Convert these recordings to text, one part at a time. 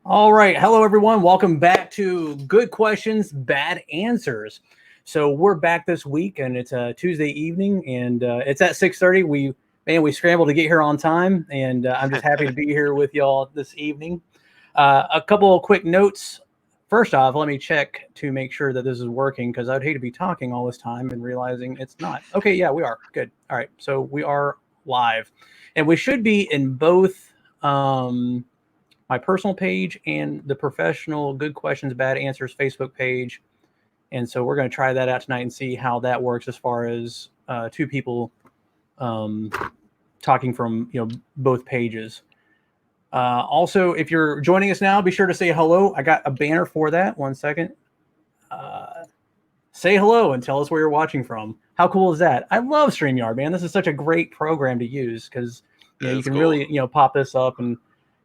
All right. Hello, everyone. Welcome back to Good Questions, Bad Answers. So we're back this week, and it's a Tuesday evening, and it's at 6:30. We scrambled to get here on time, and I'm just happy to be here with y'all this evening. A couple of quick notes. First off, let me check to make sure that this is working because I'd hate to be talking all this time and realizing it's not. Okay, yeah, we are. Good. All right. So we are live, and we should be in both. My personal page and the professional Good Questions, Bad Answers Facebook page. And so we're going to try that out tonight and see how that works as far as two people um, talking from both pages. Also, if you're joining us now, be sure to say hello. I got a banner for that. 1 second. Say hello and tell us where you're watching from. How cool is that? I love StreamYard, man. This is such a great program to use because you can really pop this up and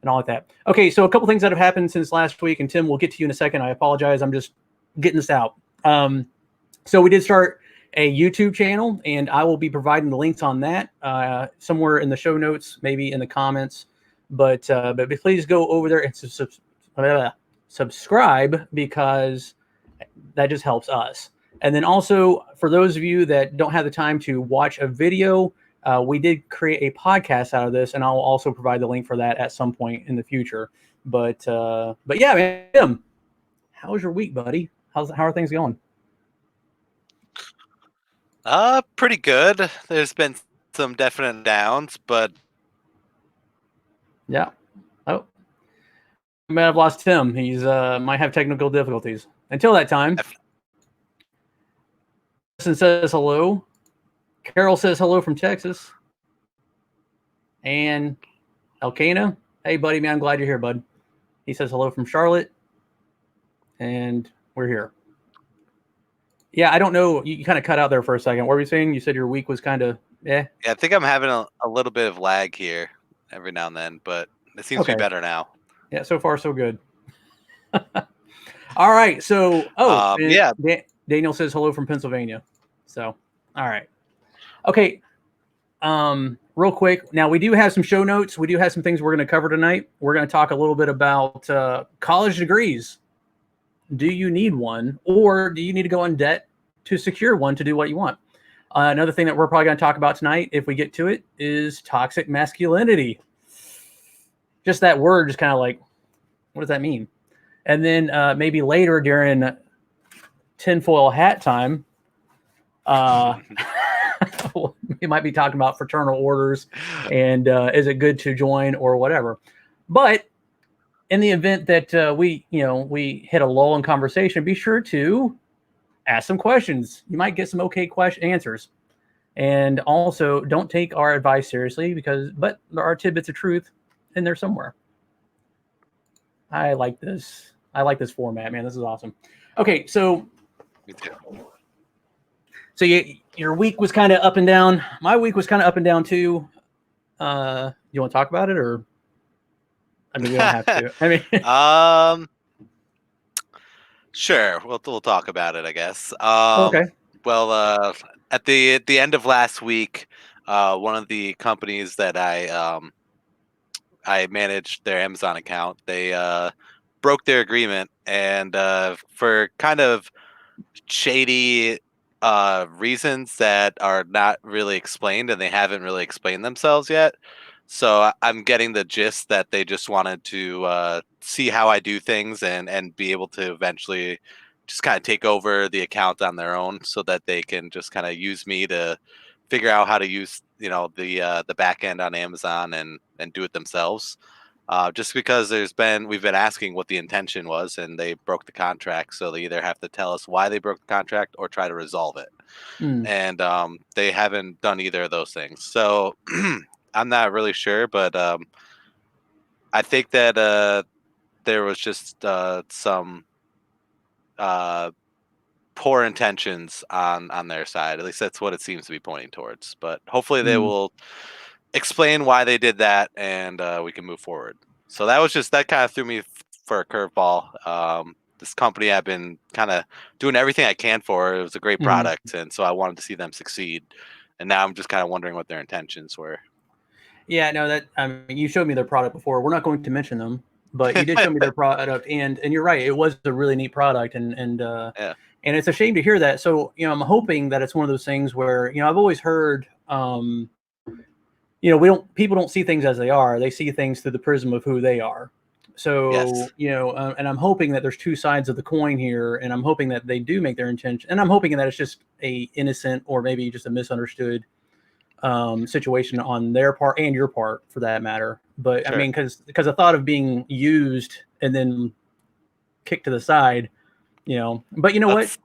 all like that. Okay, so a couple things that have happened since last week, and Tim, we'll get to you in a second. I apologize. I'm just getting this out. So we did start a YouTube channel, and I will be providing the links on that somewhere in the show notes, maybe in the comments. But please go over there and subscribe because that just helps us. And then also, for those of you that don't have the time to watch a video, we did create a podcast out of this, and I'll also provide the link for that at some point in the future. But yeah, man, Tim, how was your week, buddy? How are things going? Pretty good. There's been some definite downs, but Yeah. Oh, I may have lost Tim. He's might have technical difficulties. Until that time, Justin says hello. Carol says hello from Texas. And Elkana, hey, buddy, man, I'm glad you're here, bud. He says hello from Charlotte. And we're here. Yeah, I don't know. You kind of cut out there for a second. What were you saying? You said your week was kind of, yeah, I think I'm having a little bit of lag here every now and then, but it seems to be better now. Yeah, so far so good. All right, so yeah, Daniel says hello from Pennsylvania. So, all right, okay. Real quick, now we do have some show notes. We do have some things we're going to cover tonight. We're going to talk a little bit about college degrees. Do you need one, or do you need to go in debt to secure one to do what you want? Another thing that we're probably going to talk about tonight, if we get to it, is toxic masculinity. Just that word, just kind of like, what does that mean? And then maybe later during tinfoil hat time, we might be talking about fraternal orders and is it good to join or whatever. But in the event that we hit a lull in conversation, be sure to ask some questions. You might get some okay answers. And also, don't take our advice seriously but there are tidbits of truth in there somewhere. I like this. I like this format, man. This is awesome. Okay, so me too. So your week was kind of up and down. My week was kind of up and down too. You want to talk about it, or I mean, we don't have to. I mean, sure. We'll talk about it, I guess. Okay. Well, at the end of last week, one of the companies that I managed their Amazon account, they broke their agreement, and for kind of shady reasons that are not really explained, and they haven't really explained themselves yet. So I'm getting the gist that they just wanted to see how I do things and be able to eventually just kind of take over the account on their own, so that they can just kind of use me to figure out how to use the back end on Amazon and do it themselves. Just because we've been asking what the intention was, and they broke the contract, so they either have to tell us why they broke the contract or try to resolve it. And they haven't done either of those things. So I'm not really sure, but I think that there was just some poor intentions on their side. At least that's what it seems to be pointing towards. But hopefully they will explain why they did that, and we can move forward. So that kind of threw me for a curveball. This company, I've been kind of doing everything I can for. It was a great product, and so I wanted to see them succeed. And now I'm just kind of wondering what their intentions were. Yeah, no, you showed me their product before. We're not going to mention them but you did show me their product, and you're right, it was a really neat product, Yeah. and it's a shame to hear that. So, I'm hoping that it's one of those things where, I've always heard, people don't see things as they are. They see things through the prism of who they are. So, Yes. and I'm hoping that there's two sides of the coin here, and I'm hoping that they do make their intention, and I'm hoping that it's just a innocent or maybe just a misunderstood situation on their part and your part for that matter. But I Sure. mean, because the thought of being used and then kicked to the side, but you know what? That's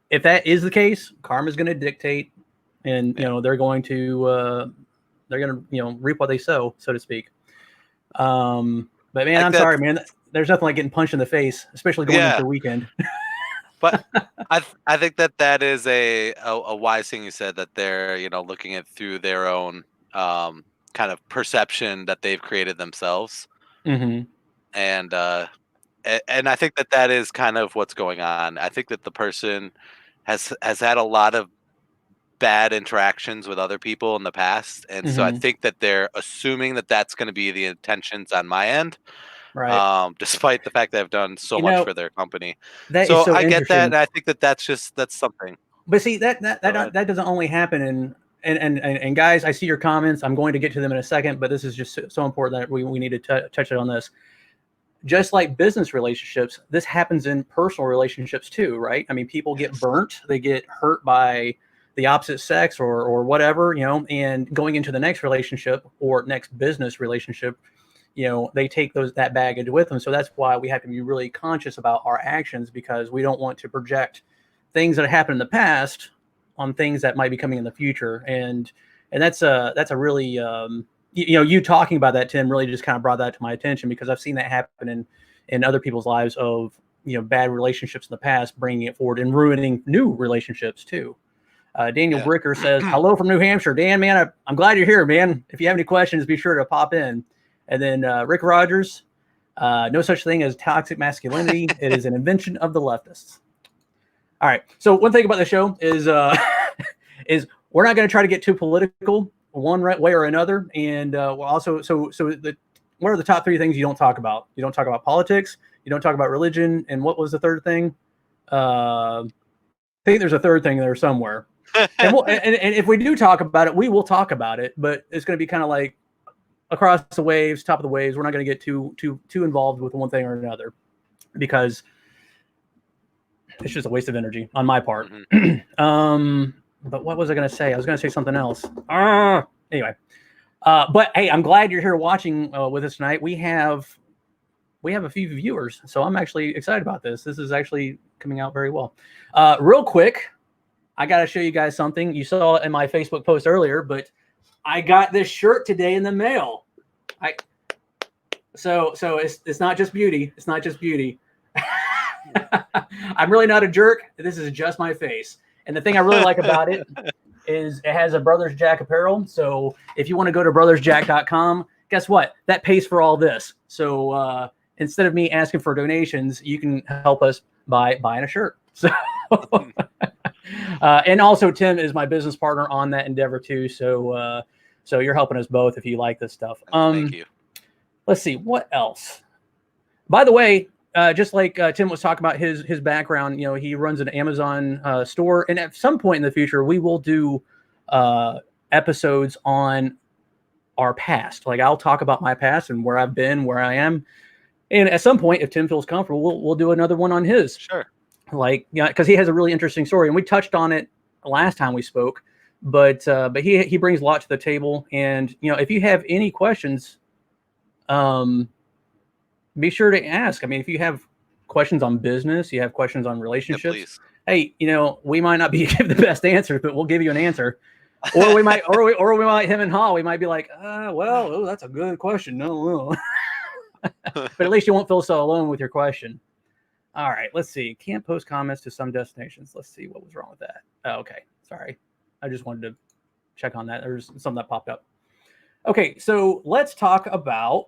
If that is the case, karma's going to dictate, and yeah. they're going to reap what they sow, so to speak. But man, Like I'm that. sorry, man. There's nothing like getting punched in the face, especially going into Yeah. the weekend. But I think that is a wise thing you said, that they're looking at through their own kind of perception that they've created themselves, Mm-hmm. and and I think that is kind of what's going on. I think that the person has had a lot of bad interactions with other people in the past, and so I Mm-hmm. think that they're assuming that that's going to be the intentions on my end, Right. despite the fact that I've done so You much know, for their company. that is So so I get that, interesting. and I think that that's something. But see, that that Go ahead. that, that doesn't only happen in and guys, I see your comments. I'm going to get to them in a second, but this is just so important that we need to touch it on this. Just like business relationships, this happens in personal relationships too, right? I mean, people get Yes. burnt, they get hurt by the opposite sex or whatever, and going into the next relationship or next business relationship, they take that baggage with them. So that's why we have to be really conscious about our actions, because we don't want to project things that happened in the past on things that might be coming in the future. And that's a really you talking about that, Tim, really just kind of brought that to my attention, because I've seen that happen in other people's lives of bad relationships in the past, bringing it forward and ruining new relationships too. Daniel Yeah. Bricker says, hello from New Hampshire. Dan, man, I'm glad you're here, man. If you have any questions, be sure to pop in. And then Rick Rogers, no such thing as toxic masculinity. It is an invention of the leftists. All right. So one thing about the show is is we're not going to try to get too political one way or another. And we'll also, what are the top three things you don't talk about? You don't talk about politics. You don't talk about religion. And what was the third thing? I think there's a third thing there somewhere. And if we do talk about it, we will talk about it, but it's going to be kind of like across the waves, top of the waves. We're not going to get too involved with one thing or another, because it's just a waste of energy on my part. But what was I going to say? I was going to say something else. Anyway, but hey, I'm glad you're here watching with us tonight. We have a few viewers, so I'm actually excited about this. This is actually coming out very well. Real quick, I got to show you guys something. You saw it in my Facebook post earlier, but I got this shirt today in the mail. So it's not just beauty. It's not just beauty. I'm really not a jerk. This is just my face. And the thing I really like about it is it has a Brothers Jack apparel. So if you want to go to brothersjack.com, guess what? That pays for all this. So instead of me asking for donations, you can help us by buying a shirt. So and also Tim is my business partner on that endeavor too. So so you're helping us both if you like this stuff. Thank you. Let's see what else. By the way, just like Tim was talking about his background, he runs an Amazon store, and at some point in the future, we will do episodes on our past. Like I'll talk about my past and where I've been, where I am, and at some point, if Tim feels comfortable, we'll do another one on his. Sure. Like, because he has a really interesting story, and we touched on it last time we spoke. But he brings a lot to the table, and if you have any questions, be sure to ask. I mean, if you have questions on business, you have questions on Yeah, relationships, please. hey, we might not be give the best answers, but we'll give you an answer. Or we might, or we might, him and Hall, we might be like, well, that's a good question. No. But at least you won't feel so alone with your question. All right, let's see. Can't post comments to some destinations. Let's see what was wrong with that. Oh, okay, sorry. I just wanted to check on that. There's something that popped up. Okay, so let's talk about.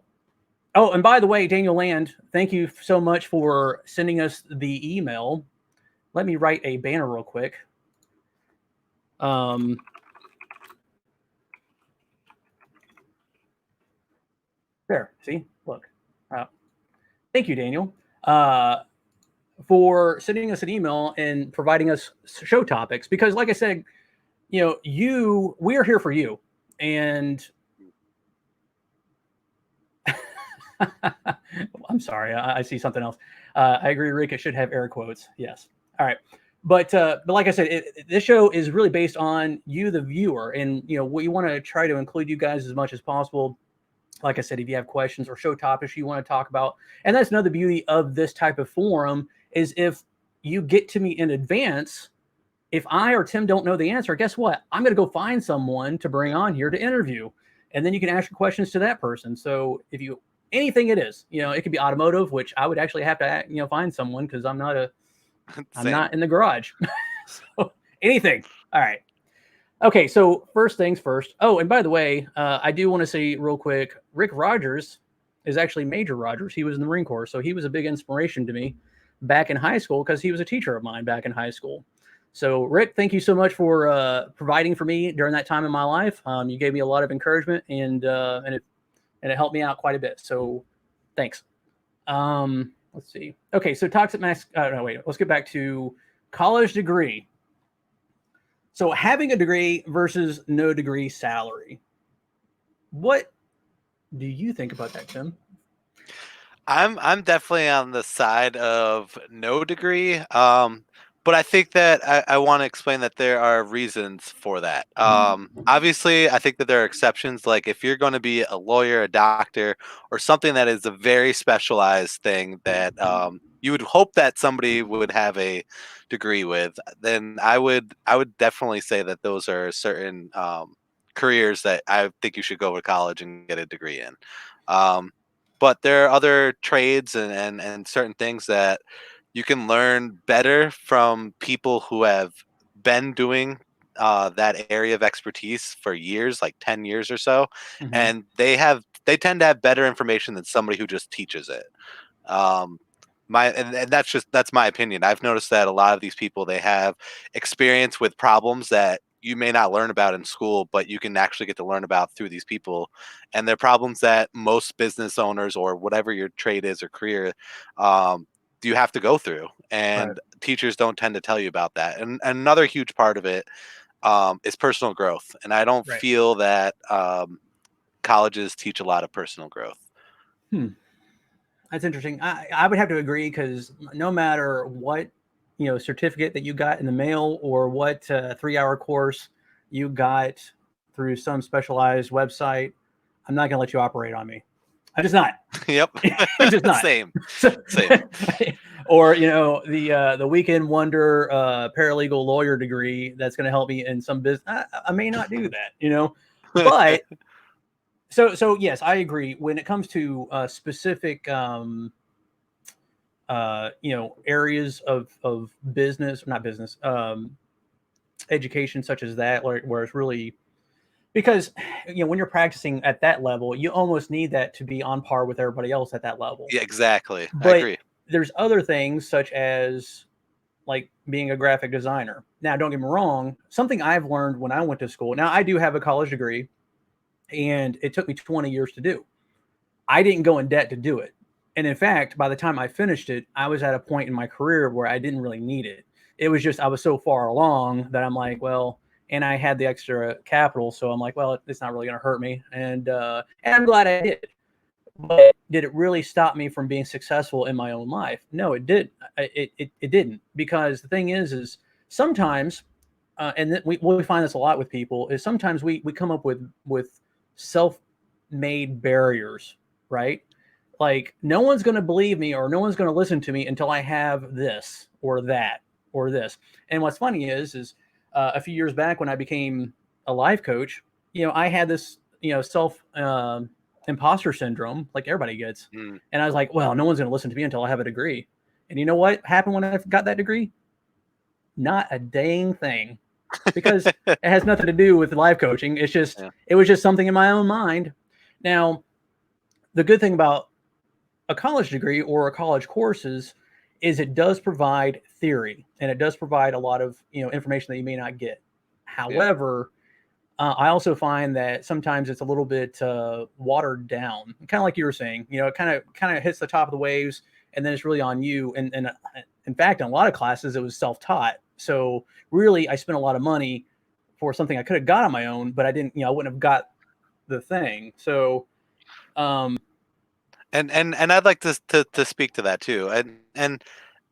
Oh, and by the way, Daniel Land, thank you so much for sending us the email. Let me write a banner real quick. There, see, look. Thank you, Daniel, for sending us an email and providing us show topics. Because, like I said, we are here for you. And I'm sorry, I see something else. I agree, Rick. It should have air quotes. Yes. All right. But like I said, this show is really based on you, the viewer, and we want to try to include you guys as much as possible. Like I said, if you have questions or show topics you want to talk about, and that's another beauty of this type of forum is if you get to me in advance. If I or Tim don't know the answer, guess what? I'm going to go find someone to bring on here to interview, and then you can ask your questions to that person. So if you anything it is, it could be automotive, which I would actually have to find someone because I'm not in the garage. So anything. All right. Okay, so first things first. Oh, and by the way, I do want to say real quick, Rick Rogers is actually Major Rogers. He was in the Marine Corps, so he was a big inspiration to me back in high school because he was a teacher of mine back in high school. So, Rick, thank you so much for providing for me during that time in my life. You gave me a lot of encouragement, and it helped me out quite a bit. So, thanks. Let's see. Okay, so toxic mask. No, wait. Let's get back to college degree. So having a degree versus no degree salary. What do you think about that, Tim? I'm definitely on the side of no degree. But I think that I want to explain that there are reasons for that. Obviously, I think that there are exceptions. Like if you're going to be a lawyer, a doctor, or something that is a very specialized thing that you would hope that somebody would have a degree with, then I would definitely say that those are certain careers that I think you should go to college and get a degree in. Um, but there are other trades and certain things that you can learn better from people who have been doing that area of expertise for years, like 10 years or so, Mm-hmm. and they tend to have better information than somebody who just teaches it. um, and that's my opinion. I've noticed that a lot of these people, they have experience with problems that you may not learn about in school, but you can actually get to learn about through these people. And they're problems that most business owners or whatever your trade is or career, you have to go through. Right. And teachers don't tend to tell you about that. And another huge part of it is personal growth. And I don't Right. feel that colleges teach a lot of personal growth. Hmm. That's interesting. I would have to agree because no matter what certificate that you got in the mail or what 3-hour course you got through some specialized website, I'm not going to let you operate on me. I'm just not. Yep. I'm just not. Same. Same. Or the weekend wonder paralegal lawyer degree that's going to help me in some business. I may not do that. But so yes, I agree. When it comes to specific areas of business, not business, education such as that, where it's really because when you're practicing at that level, you almost need that to be on par with everybody else at that level. Yeah, exactly. I But agree. there's other things such as like being a graphic designer. Now, don't get me wrong, something I've learned when I went to school. Now, I do have a college degree, and it took me 20 years to do. I didn't go in debt to do it. And in fact, by the time I finished it, I was at a point in my career where I didn't really need it. It was just I was so far along that I'm like, well, and I had the extra capital, so I'm like, well, it's not really going to hurt me, and I'm glad I did. But did it really stop me from being successful in my own life? No, it did. It didn't, because the thing is sometimes, and we find this a lot with people, is sometimes we come up with self-made barriers, right? Like no one's going to believe me or no one's going to listen to me until I have this or that or this. And what's funny is a few years back when I became a life coach, I had this self imposter syndrome like everybody gets. Mm. And I was like, well, no one's going to listen to me until I have a degree. And you know what happened when I got that degree? Not a dang thing, because it has nothing to do with life coaching. Yeah. It was just something in my own mind. Now, the good thing about a college degree or a college courses is it does provide theory, and it does provide a lot of information that you may not get. Yeah. However, I also find that sometimes it's a little bit watered down, kind of like you were saying. It kind of hits the top of the waves, and then it's really on you. And in fact, in a lot of classes, it was self taught. So really, I spent a lot of money for something I could have got on my own, but I didn't. I wouldn't have got the thing. So um, And I'd like to speak to that too. And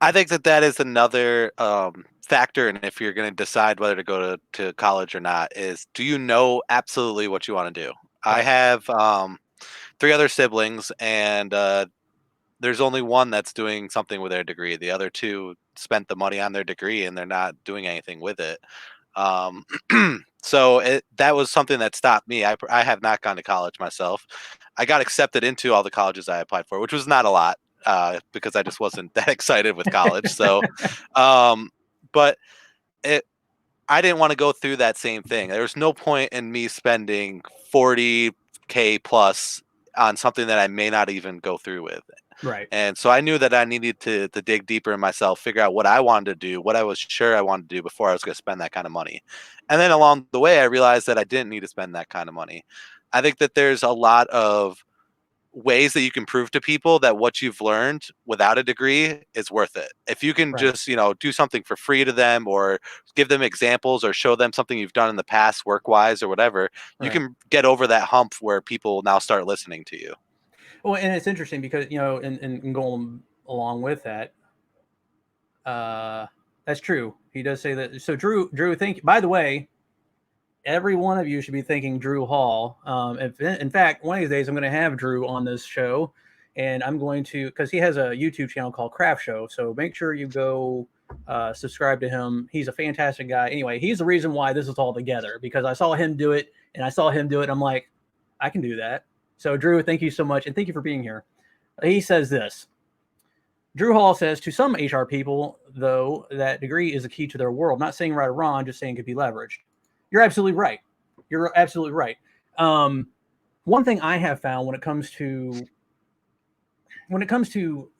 I think that is another factor. And if you're going to decide whether to go to college or not, is do you know absolutely what you want to do? I right, have three other siblings, and there's only one that's doing something with their degree. The other two spent the money on their degree, and they're not doing anything with it. Um, so that was something that stopped me. I have not gone to college myself. I got accepted into all the colleges I applied for, which was not a lot because I just wasn't that excited with college. So, um, but it, I didn't want to go through that same thing. There was no point in me spending 40K plus on something that I may not even go through with. right, And so I knew that I needed to dig deeper in myself, figure out what I wanted to do, what I was sure I wanted to do before I was going to spend that kind of money. And then along the way, I realized that I didn't need to spend that kind of money. I think that there's a lot of ways that you can prove to people that what you've learned without a degree is worth it. If you can right, just, do something for free to them, or give them examples, or show them something you've done in the past work wise or whatever, you right. can get over that hump where people now start listening to you. Well, and it's interesting because and going along with that, uh, that's true. He does say that. So Drew, think. By the way, every one of you should be thanking Drew Hall. If, in fact, one of these days I'm going to have Drew on this show, and I'm going to, because he has a YouTube channel called Craft Show. So make sure you go subscribe to him. He's a fantastic guy. Anyway, he's the reason why this is all together, because I saw him do it, and I saw him do it. And I'm like, I can do that. So Drew, thank you so much, and thank you for being here. He says this. Drew Hall says, to some HR people, though, that degree is a key to their world. Not saying right or wrong, just saying it could be leveraged. You're absolutely right. You're absolutely right. Um, one thing I have found when it comes to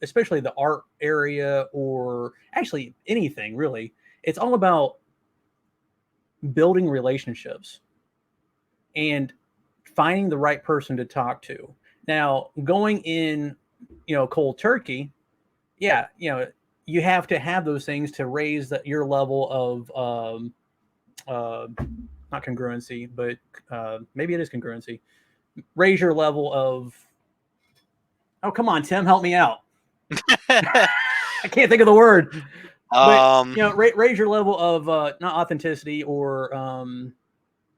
especially the art area, or actually anything really, it's all about building relationships and finding the right person to talk to. Now, going in, cold turkey, yeah, you have to have those things to raise your level of uh, not congruency, but maybe it is congruency. Raise your level of. Oh, come on, Tim, help me out. I can't think of the word, but um, raise your level of not authenticity or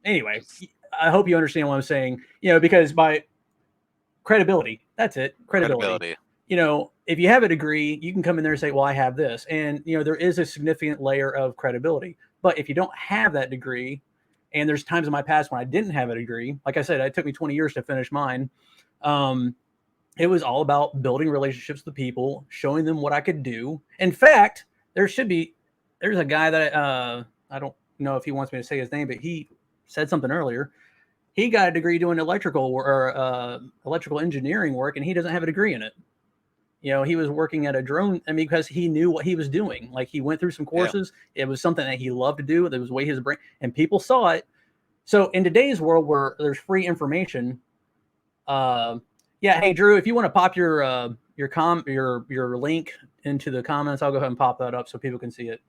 anyway. I hope you understand what I'm saying. Because by credibility, that's it, credibility. Credibility. If you have a degree, you can come in there and say, well, I have this. And, there is a significant layer of credibility. But if you don't have that degree, and there's times in my past when I didn't have a degree, like I said, it took me 20 years to finish mine. It was all about building relationships with people, showing them what I could do. In fact, there's a guy that I don't know if he wants me to say his name, but he said something earlier. He got a degree doing electrical engineering work, and he doesn't have a degree in it. He was working at a drone, because he knew what he was doing. Like, he went through some Yeah. courses. It was something that he loved to do. That was the way his brain, and people saw it. So in today's world where there's free information, yeah. Hey, Drew, if you want to pop your link into the comments, I'll go ahead and pop that up so people can see it.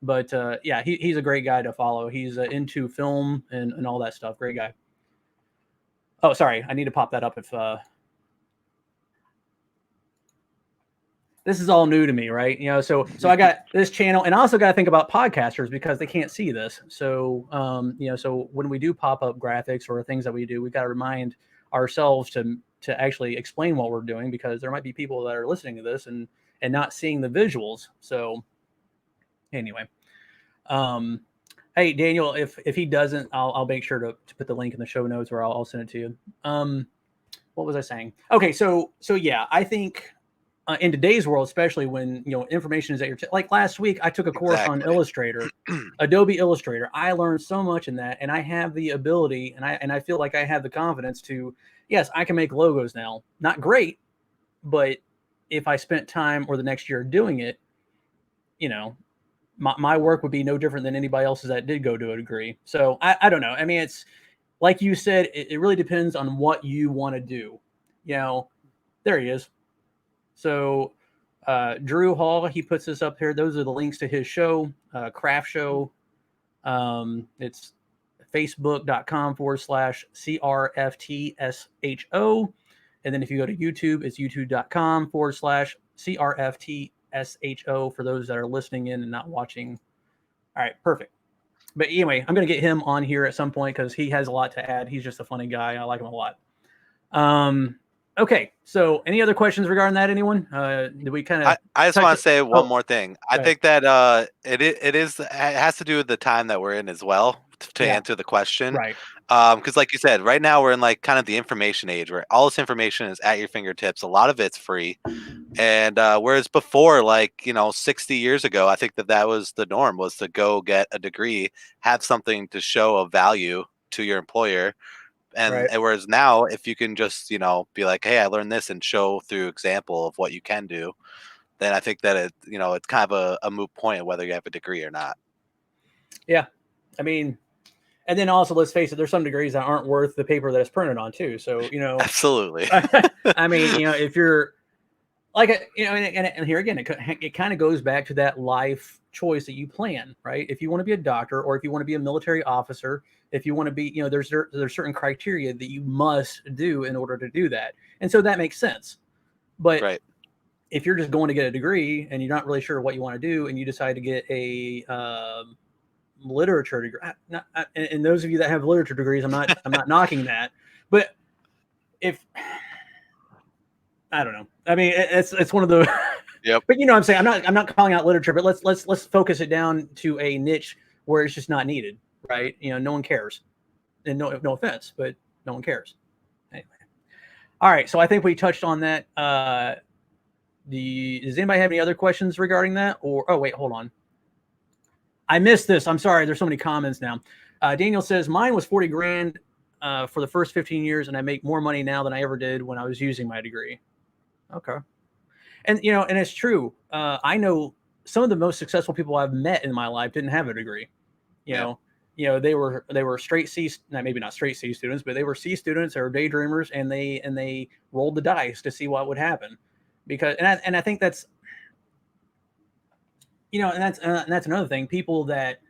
But yeah, he's a great guy to follow. He's into film and all that stuff. Great guy. Oh, sorry, I need to pop that up if this is all new to me, right? So I got this channel, and I also got to think about podcasters because they can't see this. So so when we do pop up graphics or things that we do, we got to remind ourselves to actually explain what we're doing, because there might be people that are listening to this and not seeing the visuals. So anyway, hey Daniel, if he doesn't, I'll make sure to put the link in the show notes, or I'll send it to you. What was I saying? Okay, so yeah, I think. In today's world, especially when information is at your like last week, I took a course on Exactly. Illustrator, Adobe Illustrator. I learned so much in that, and I have the ability, and I feel like I have the confidence to, yes, I can make logos now. Not great, but if I spent time or the next year doing it, you know, my work would be no different than anybody else's that did go to a degree. So I don't know. I mean, it's like you said, it really depends on what you want to do. You know, there he is. So Drew Hall, he puts this up here. Those are the links to his show, Craft Show. It's facebook.com/CRFTSHO. And then if you go to YouTube, it's youtube.com/CRFTSHO for those that are listening in and not watching. All right, perfect. But anyway, I'm going to get him on here at some point because he has a lot to add. He's just a funny guy. I like him a lot. Okay, so any other questions regarding that? Anyone? Did we kind of? I just want to say one more thing. I ahead. think that it has to do with the time that we're in as well to Yeah. answer the question. Right. Because like you said, right now we're in like kind of the information age where all this information is at your fingertips. A lot of it's free. And whereas before, like, 60 years ago, I think that was the norm, was to go get a degree, have something to show of value to your employer. And, Right. and whereas now, if you can just, be like, hey, I learned this and show through example of what you can do, then I think that it's kind of a moot point whether you have a degree or not. Yeah. I mean, and then also, let's face it, there's some degrees that aren't worth the paper that it's printed on, too. So, Absolutely. I mean, if you're like, and here again, it kind of goes back to that life choice that you plan, right? If you want to be a doctor or if you want to be a military officer, if you want to be, there's certain criteria that you must do in order to do that. And so that makes sense. But Right. if you're just going to get a degree and you're not really sure what you want to do and you decide to get a literature degree, and those of you that have literature degrees, I'm not knocking that, but if I don't know, I mean, it's one of the Yep. But you know what I'm saying, I'm not calling out literature, but let's focus it down to a niche where it's just not needed, right? No one cares, and no offense, but no one cares. Anyway, all right, so I think we touched on that. Does anybody have any other questions regarding that? Or wait, hold on, I missed this. I'm sorry. There's so many comments now. Daniel says mine was 40 grand for the first 15 years, and I make more money now than I ever did when I was using my degree. Okay. And and it's true. I know some of the most successful people I've met in my life didn't have a degree. They were straight C, maybe not straight C students, but they were C students or daydreamers, and they rolled the dice to see what would happen. Because I think that's and that's another thing. People that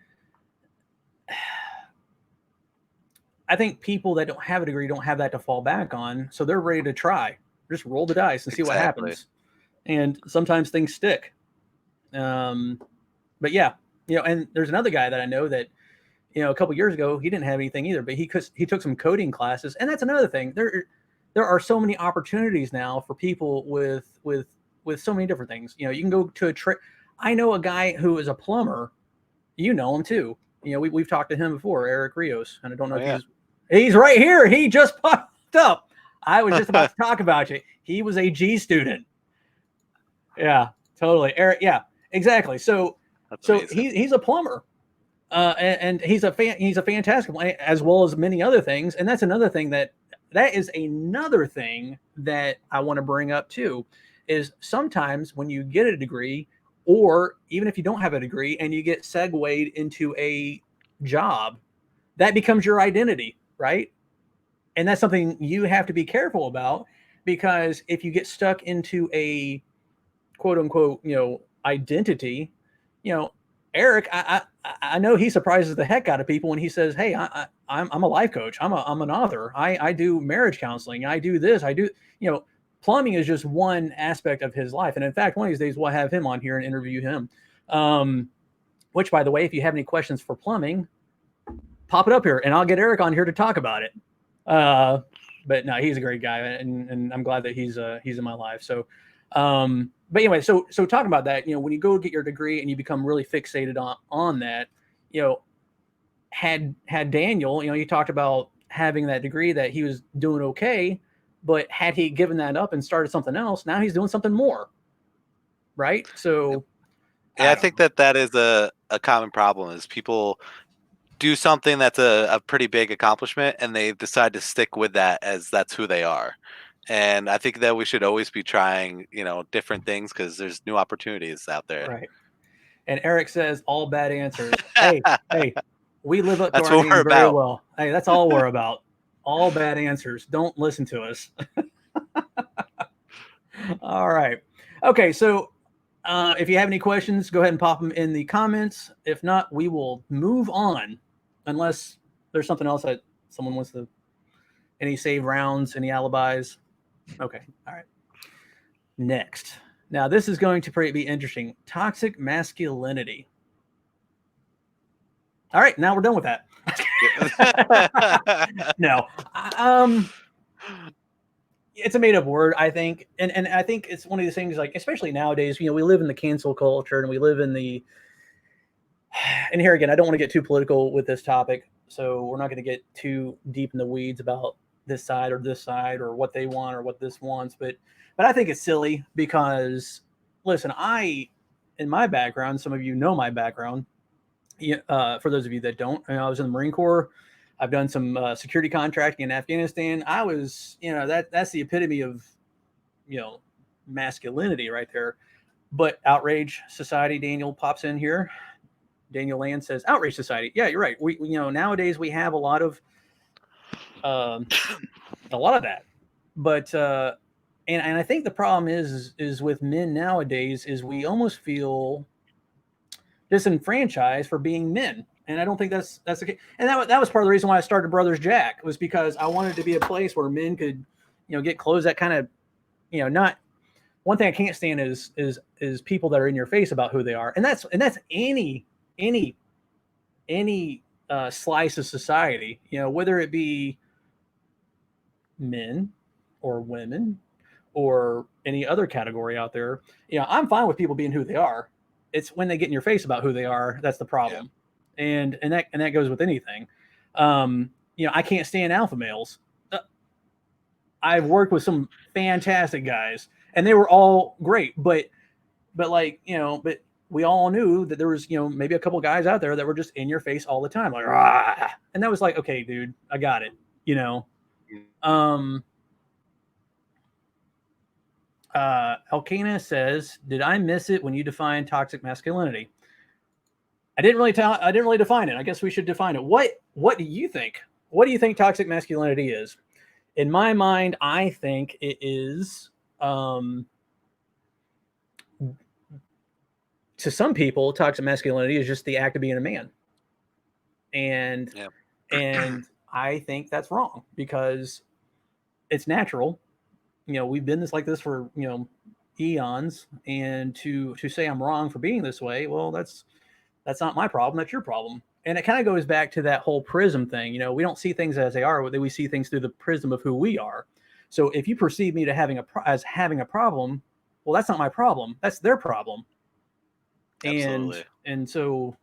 I think people that don't have a degree don't have that to fall back on, so they're ready to try. Just roll the dice and see what happens. And sometimes things stick. But yeah, and there's another guy that I know that, a couple years ago, he didn't have anything either, but he took some coding classes. And that's another thing. There are so many opportunities now for people with so many different things. You can go to I know a guy who is a plumber. You know him too. We've talked to him before, Eric Rios, and I don't know if he's right here. He just popped up. I was just about to talk about you. He was a G student. Yeah, totally. Eric, yeah, exactly. So he's a plumber, and he's a fantastic one, as well as many other things. And that's another thing that is another thing that I want to bring up too, is sometimes when you get a degree, or even if you don't have a degree and you get segued into a job, that becomes your identity, right? And that's something you have to be careful about, because if you get stuck into a quote unquote, identity, Eric, I know he surprises the heck out of people when he says, "Hey, I'm a life coach. I'm an author. I do marriage counseling. I do this. I do." Plumbing is just one aspect of his life. And in fact, one of these days we'll have him on here and interview him. Which, by the way, if you have any questions for plumbing, pop it up here, and I'll get Eric on here to talk about it. But no, he's a great guy, and I'm glad that he's in my life. So. But anyway, so talking about that, when you go get your degree and you become really fixated on that, had Daniel, you talked about having that degree, that he was doing okay, but had he given that up and started something else, now he's doing something more, right? So yeah, I think that is a common problem, is people do something that's a pretty big accomplishment and they decide to stick with that as that's who they are. And I think that we should always be trying, different things, because there's new opportunities out there. Right. And Eric says all bad answers. Hey, we live up to That's our what we're name very about. well. Hey, that's all we're about. All bad answers. Don't listen to us. All right. Okay, so if you have any questions, go ahead and pop them in the comments. If not, we will move on, unless there's something else that someone wants to. Any save rounds, any alibis? Okay. All right. Next. Now, this is going to be interesting. Toxic masculinity. All right. Now we're done with that. No. It's a made up word, I think. And I think it's one of these things, like, especially nowadays, we live in the cancel culture and we live in the, and here again, I don't want to get too political with this topic. So we're not going to get too deep in the weeds about this side or what they want or what this wants. But I think it's silly because, listen, in my background, some of you know my background. For those of you that don't, I was in the Marine Corps. I've done some security contracting in Afghanistan. I was, that's the epitome of, masculinity right there. But outrage society, Daniel pops in here. Daniel Land says, outrage society. Yeah, you're right. We nowadays we have a lot of that. But and I think the problem is with men nowadays is we almost feel disenfranchised for being men. And I don't think that's the case. And that was part of the reason why I started Brothers Jack, was because I wanted to be a place where men could, get clothes that kind of, not. One thing I can't stand is people that are in your face about who they are, and that's any slice of society, whether it be men or women or any other category out there. I'm fine with people being who they are. It's when they get in your face about who they are that's the problem. Yeah. And that goes with anything. I can't stand alpha males. I've worked with some fantastic guys and they were all great, but we all knew that there was, maybe a couple guys out there that were just in your face all the time, like, rah! And that was like, okay, dude, I got it. Elkana says, did I miss it when you defined toxic masculinity? I didn't really define it. I guess we should define it. What do you think? What do you think toxic masculinity is? In my mind, I think it is, to some people, toxic masculinity is just the act of being a man. And I think that's wrong because it's natural. We've been like this for, eons. And to say I'm wrong for being this way, well, that's not my problem. That's your problem. And it kind of goes back to that whole prism thing. We don't see things as they are. We see things through the prism of who we are. So if you perceive me as having a problem, well, that's not my problem. That's their problem. Absolutely. And so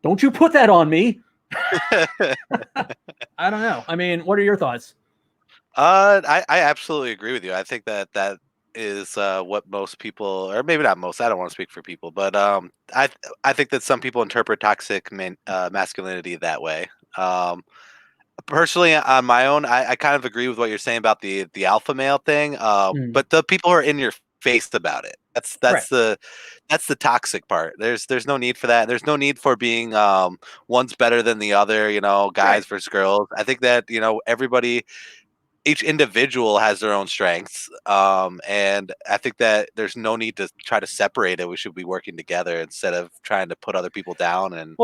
don't you put that on me. I don't know. I mean, what are your thoughts? I absolutely agree with you. I think that is what most people, or maybe not most, I don't want to speak for people, but I think that some people interpret toxic masculinity that way. Personally, on my own, I kind of agree with what you're saying about the alpha male thing. But the people who are in your face about it, that's right. That's the toxic part. There's no need for that. There's no need for being one's better than the other, guys right. versus girls. I think that, everybody, each individual has their own strengths. And I think that there's no need to try to separate it. We should be working together instead of trying to put other people down. And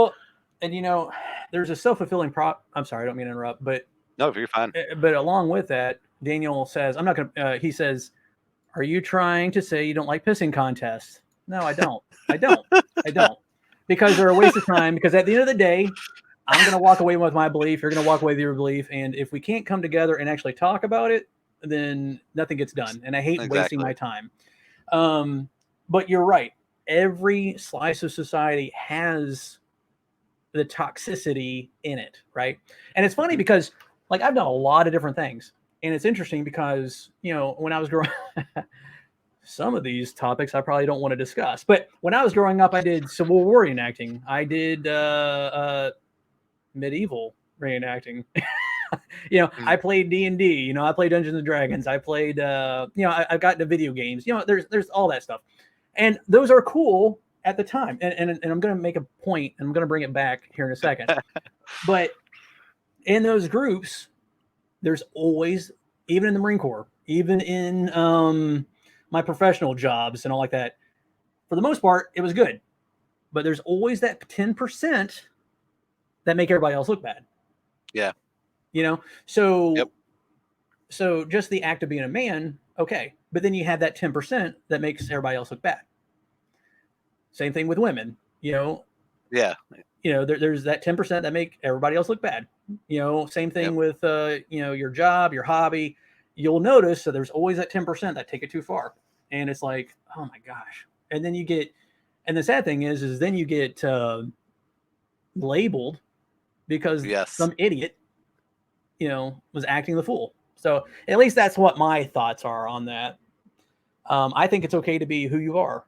there's a self-fulfilling I'm sorry, I don't mean to interrupt, but no, you're fine. But along with that, Daniel says, I'm not going to, he says, are you trying to say you don't like pissing contests? No, I don't. I don't. Because they're a waste of time. Because at the end of the day, I'm going to walk away with my belief. You're going to walk away with your belief. And if we can't come together and actually talk about it, then nothing gets done. And I hate wasting my time. But you're right. Every slice of society has the toxicity in it, right? And it's funny because, like, I've done a lot of different things. And it's interesting because, when I was growing some of these topics I probably don't want to discuss. But when I was growing up, I did Civil War reenacting. I did medieval reenacting. I played D&D. I played Dungeons and Dragons. I played, I got into video games. There's all that stuff. And those are cool at the time, and I'm going to make a point, and I'm going to bring it back here in a second. But in those groups, there's always, even in the Marine Corps, even in my professional jobs and all like that, for the most part, it was good. But there's always that 10% that make everybody else look bad. Yeah. You know, so Yep. so just the act of being a man, okay, but then you have that 10% that makes everybody else look bad. Same thing with women. Yeah. There's that 10% that make everybody else look bad. Same thing Yep. with your job, your hobby. You'll notice that there's always that 10% that take it too far, and it's like, oh my gosh. And then and the sad thing is then you get labeled because Yes. some idiot, was acting the fool. So at least that's what my thoughts are on that. I think it's okay to be who you are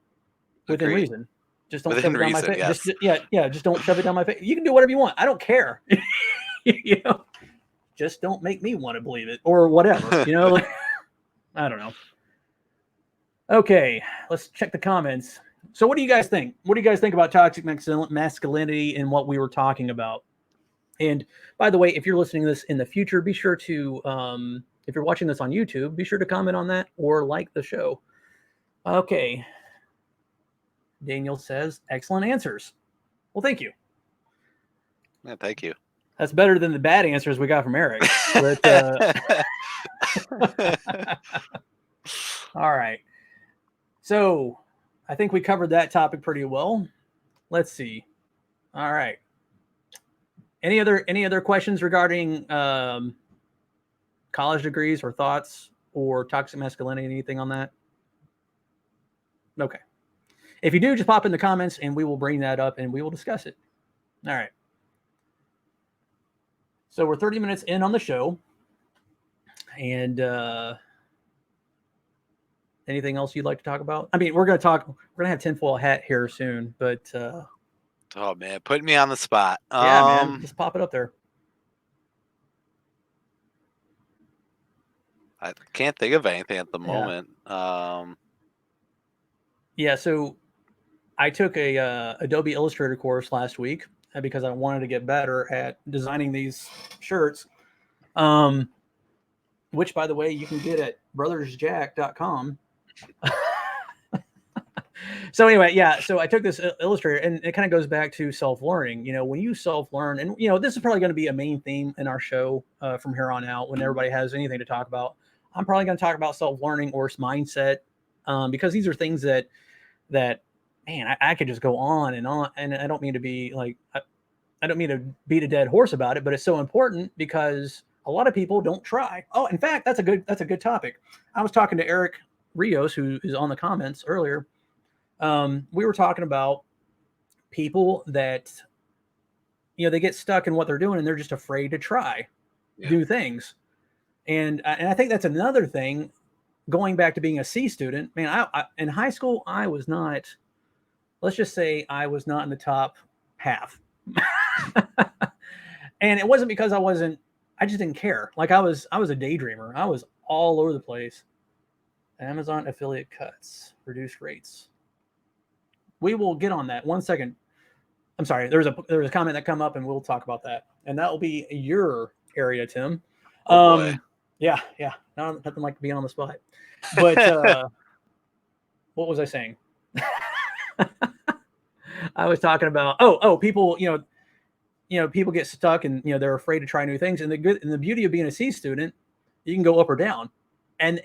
within Agreed. reason. Just don't shove Within it down my reason. face. Just Yes. yeah. Just don't shove it down my face. You can do whatever you want. I don't care. you know, just don't make me want to believe it or whatever. I don't know. Okay, let's check the comments. So, what do you guys think? What do you guys think about toxic masculinity and what we were talking about? And by the way, if you're listening to this in the future, be sure to, if you're watching this on YouTube, be sure to comment on that or like the show. Okay. Daniel says, excellent answers. Well, thank you. Yeah, thank you. That's better than the bad answers we got from Eric. But all right. So I think we covered that topic pretty well. Let's see. All right. Any other questions regarding college degrees or thoughts or toxic masculinity? Anything on that? Okay. If you do, just pop in the comments and we will bring that up and we will discuss it. All right. So we're 30 minutes in on the show. And anything else you'd like to talk about? I mean, we're going to have tinfoil hat here soon, but oh man, putting me on the spot. Yeah, man, just pop it up there. I can't think of anything at the moment. Yeah, so I took a Adobe Illustrator course last week because I wanted to get better at designing these shirts. Which, by the way, you can get at brothersjack.com. So anyway, yeah, so I took this Illustrator, and it kind of goes back to self-learning. When you self-learn, and this is probably going to be a main theme in our show from here on out. When everybody has anything to talk about, I'm probably going to talk about self-learning or mindset, because these are things that man, I could just go on, and I don't mean to be like I don't mean to beat a dead horse about it, but it's so important because a lot of people don't try. Oh, in fact, that's a good topic. I was talking to Eric Rios, who is on the comments earlier. We were talking about people that they get stuck in what they're doing and they're just afraid to try new things. And I think that's another thing. Going back to being a C student, man, I in high school I was not. Let's just say I was not in the top half. And it wasn't because I just didn't care. Like I was a daydreamer. I was all over the place. Amazon affiliate cuts, reduced rates. We will get on that. 1 second. I'm sorry. There's a comment that come up, and we'll talk about that. And that will be your area, Tim. Oh boy. Yeah. Nothing like being on the spot. But what was I saying? I was talking about people. People get stuck, and they're afraid to try new things. And the beauty of being a C student, you can go up or down. And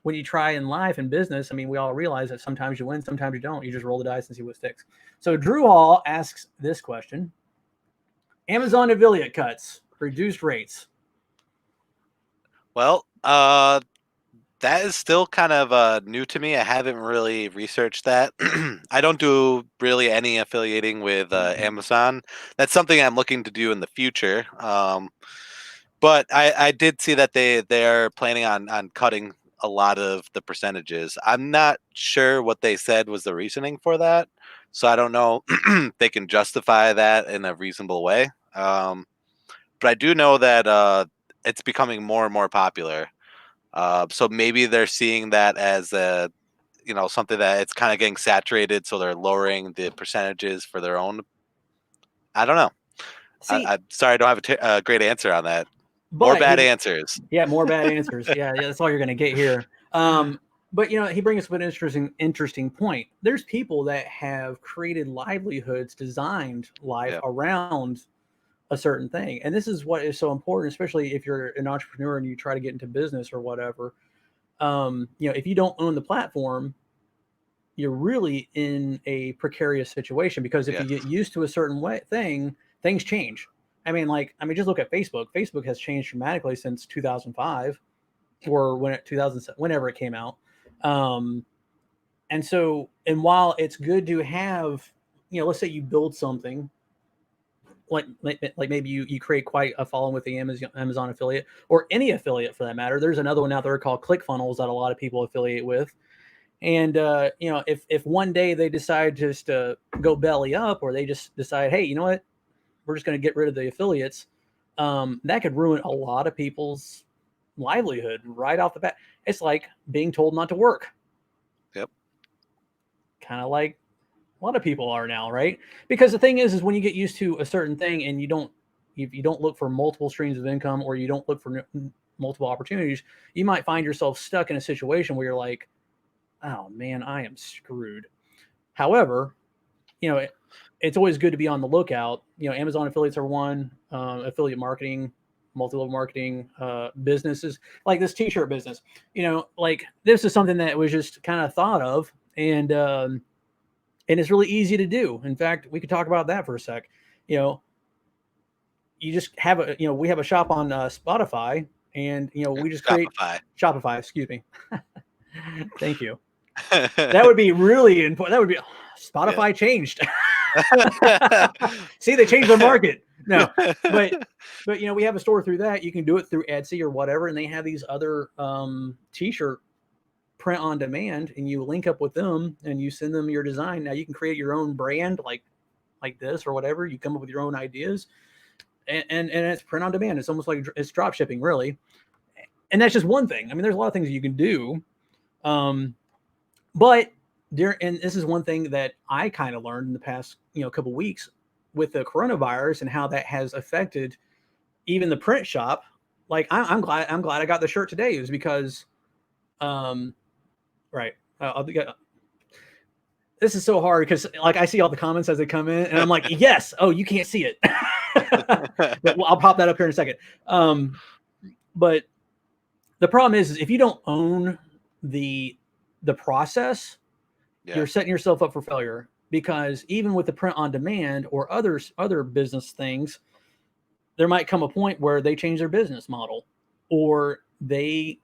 when you try in life and business, I mean, we all realize that sometimes you win, sometimes you don't. You just roll the dice and see what sticks. So Drew Hall asks this question: Amazon affiliate cuts, reduced rates. Well, that is still kind of new to me. I haven't really researched that. I don't do really any affiliating with Amazon. That's something I'm looking to do in the future. But I did see that they're planning on cutting a lot of the percentages. I'm not sure what they said was the reasoning for that, so I don't know if they can justify that in a reasonable way. But I do know that it's becoming more and more popular. So maybe they're seeing that as something that it's kind of getting saturated, so they're lowering the percentages for their own? I don't know. See, I'm sorry, I don't have a great answer on that. More but bad answers. yeah, more bad answers. Yeah, that's all you're going to get here. But he brings up an interesting point. There's people that have created livelihoods, designed life Yeah. around a certain thing, and this is what is so important, especially if you're an entrepreneur and you try to get into business or whatever. If you don't own the platform, you're really in a precarious situation, because if you Yes. get used to a certain things change. Just look at Facebook. Facebook has changed dramatically since 2005, or whenever it came out. Um, and while it's good to have, let's say you build something like maybe you create quite a following with the Amazon affiliate, or any affiliate for that matter. There's another one out there called ClickFunnels that a lot of people affiliate with. And if one day they decide just to go belly up, or they just decide, hey, you know what, we're just going to get rid of the affiliates, that could ruin a lot of people's livelihood right off the bat. It's like being told not to work. Yep. Kind of like a lot of people are now, right? Because the thing is when you get used to a certain thing and you don't look for multiple streams of income, or you don't look for multiple opportunities, you might find yourself stuck in a situation where you're like, oh man, I am screwed. However, it's always good to be on the lookout. Amazon affiliates are one, affiliate marketing, multi-level marketing, businesses like this t-shirt business. Like this is something that was just kind of thought of, and it's really easy to do. In fact, we could talk about that for a sec. You just have we have a shop on Spotify, and we just create Shopify. Excuse me. Thank you. That would be really important. That would be Spotify changed. See, they changed their market. No, but we have a store through that. You can do it through Etsy or whatever, and they have these other t-shirt print on demand, and you link up with them and you send them your design. Now you can create your own brand like this or whatever. You come up with your own ideas, and it's print on demand. It's almost like it's drop shipping, really. And that's just one thing. There's a lot of things you can do. But and this is one thing that I kind of learned in the past, couple weeks with the coronavirus, and how that has affected even the print shop. Like I'm glad I got the shirt today. It was because, right. This is so hard because like I see all the comments as they come in, and I'm like, yes. Oh, you can't see it. But I'll pop that up here in a second. But the problem is if you don't own the process, you're setting yourself up for failure, because even with the print on demand or other business things, there might come a point where they change their business model, or they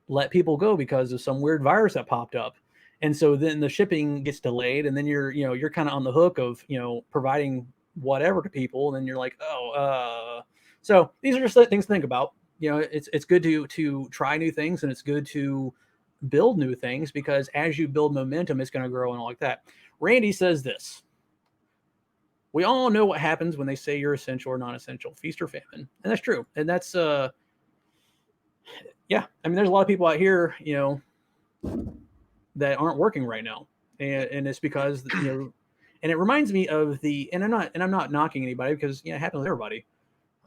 let people go because of some weird virus that popped up. And so then the shipping gets delayed, and then you're kind of on the hook of, providing whatever to people. And then you're like, so these are just things to think about. It's good to try new things, and it's good to build new things, because as you build momentum, it's going to grow and all like that. Randy says this: we all know what happens when they say you're essential or non-essential, feast or famine. And that's true. And that's, yeah. There's a lot of people out here, that aren't working right now. And it's because, and it reminds me of and I'm not knocking anybody, because, it happens to everybody.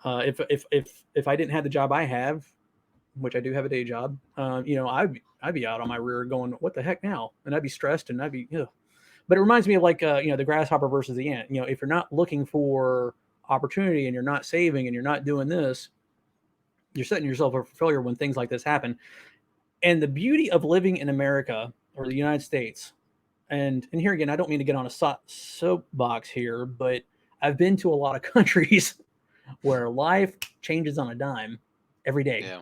If I didn't have the job I have, which I do have a day job, I'd be out on my rear going, what the heck now? And I'd be stressed, and I'd be, But it reminds me of like, the grasshopper versus the ant. If you're not looking for opportunity, and you're not saving, and you're not doing this, you're setting yourself up for failure when things like this happen. And the beauty of living in America or the United States, and here again, I don't mean to get on a soapbox here, but I've been to a lot of countries where life changes on a dime every day. Yeah.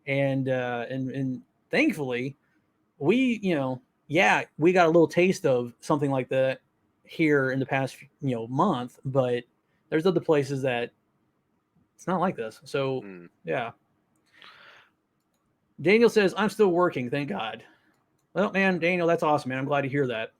And thankfully, we we got a little taste of something like that here in the past month, but there's other places that it's not like this. So yeah. Daniel says, I'm still working, thank God. Well, man, Daniel, that's awesome, man. I'm glad to hear that.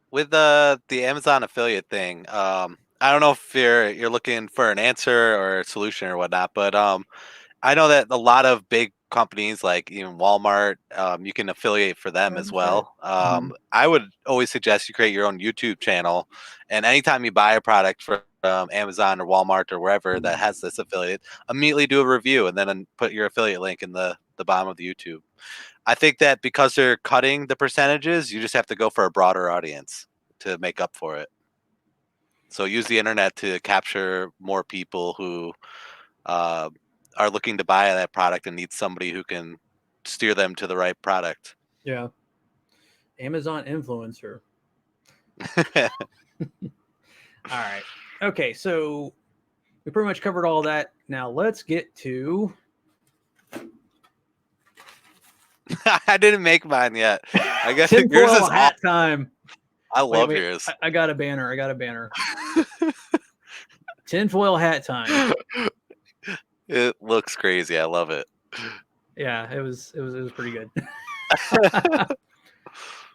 With the Amazon affiliate thing, I don't know if you're looking for an answer or a solution or whatnot, but I know that a lot of big companies like even Walmart. You can affiliate for them as 100%. well. Mhm. I would always suggest you create your own YouTube channel, and anytime you buy a product from Amazon or Walmart or wherever that has this affiliate, immediately do a review and then put your affiliate link in the bottom of the YouTube. I think that because they're cutting the percentages, you just have to go for a broader audience to make up for it. So use the internet to capture more people who uh, are looking to buy that product and need somebody who can steer them to the right product. Yeah. Amazon influencer. All right. Okay, so we pretty much covered all that. Now let's get to I didn't make mine yet. I guess yours tinfoil is hat time. I Wait, love wait. yours. I got a banner. I got a banner. Tinfoil hat time. It looks crazy. I love it. Yeah, it was pretty good.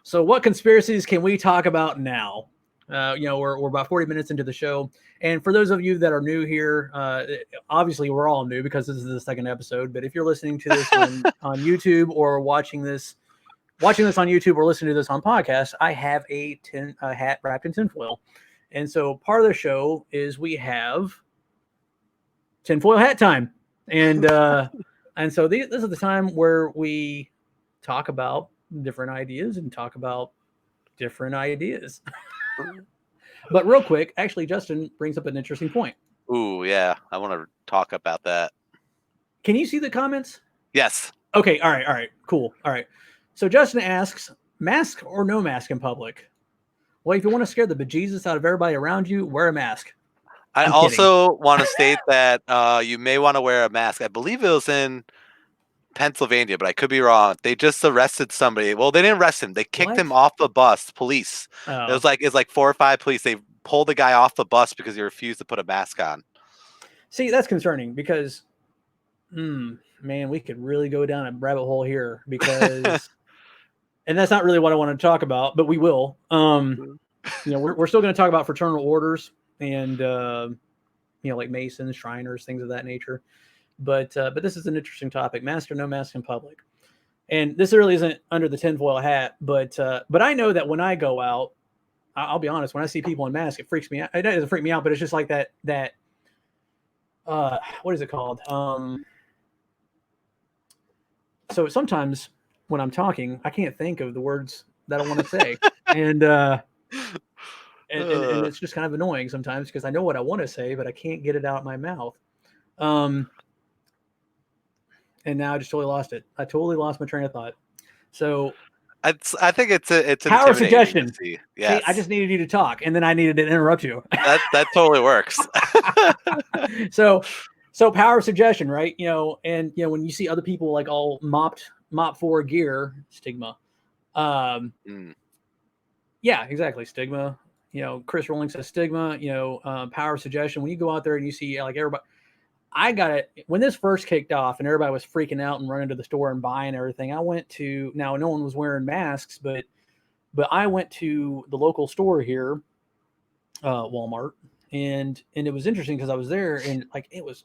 So what conspiracies can we talk about now? We're about 40 minutes into the show. And for those of you that are new here, obviously we're all new because this is the second episode. But if you're listening to this on YouTube or watching this on YouTube or listening to this on podcast, I have a hat wrapped in tinfoil. And so part of the show is we have tinfoil hat time. And so this is the time where we talk about different ideas and talk about different ideas. But real quick, actually, Justin brings up an interesting point. Ooh, yeah. I want to talk about that. Can you see the comments? Yes. Okay. All right. Cool. All right. So Justin asks, mask or no mask in public? Well, if you want to scare the bejesus out of everybody around you, wear a mask. I I'm also want to state that you may want to wear a mask. I believe it was in Pennsylvania, but I could be wrong. They just arrested somebody. Well, they didn't arrest him. They kicked him off the bus. Police. Oh. It's like 4 or 5 police. They pulled the guy off the bus because he refused to put a mask on. See, that's concerning because, man, we could really go down a rabbit hole here because, and that's not really what I want to talk about, but we will. We're still going to talk about fraternal orders and like Masons, Shriners, things of that nature. But this is an interesting topic: mask or no mask in public. And this really isn't under the tinfoil hat, but I know that when I go out, I'll be honest, when I see people in masks, it freaks me out. It doesn't freak me out, but it's just like that what is it called? So sometimes when I'm talking, I can't think of the words that I want to say, and it's just kind of annoying sometimes because I know what I want to say, but I can't get it out of my mouth. And now I just totally lost it. I totally lost my train of thought. So I think it's power suggestion. Yes. See, I just needed you to talk, and then I needed to interrupt you. that totally works. So power suggestion, right? And when you see other people like all mop for gear, stigma. Yeah, exactly, stigma. Chris Rowling says stigma. Power suggestion. When you go out there and you see like everybody. I got it when this first kicked off and everybody was freaking out and running to the store and buying everything. I went to, now no one was wearing masks, but I went to the local store here, Walmart, and it was interesting because I was there and like it was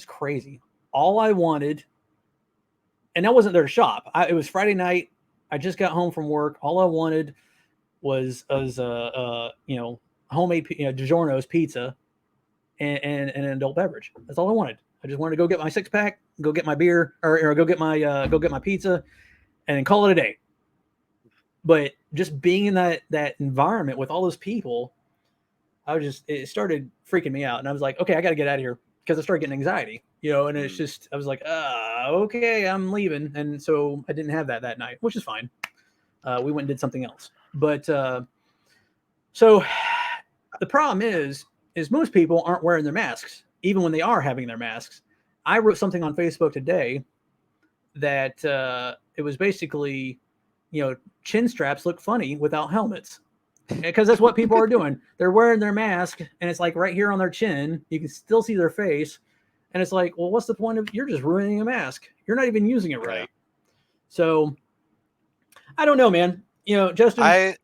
crazy. All I wanted, and I wasn't there to shop. It was Friday night. I just got home from work. All I wanted was homemade DiGiorno's pizza. And an adult beverage. That's all I wanted. I just wanted to go get my 6-pack, go get my beer, or go get my pizza, and then call it a day. But just being in that environment with all those people, it started freaking me out, and I was like, okay, I got to get out of here because I started getting anxiety, and it's just I was like, okay, I'm leaving, and so I didn't have that night, which is fine. We went and did something else, but so the problem is most people aren't wearing their masks, even when they are having their masks. I wrote something on Facebook today that it was basically, chin straps look funny without helmets. Because that's what people are doing. They're wearing their mask, and it's like right here on their chin. You can still see their face. And it's like, well, what's the point of, you're just ruining a mask. You're not even using it right. So, I don't know, man. Justin.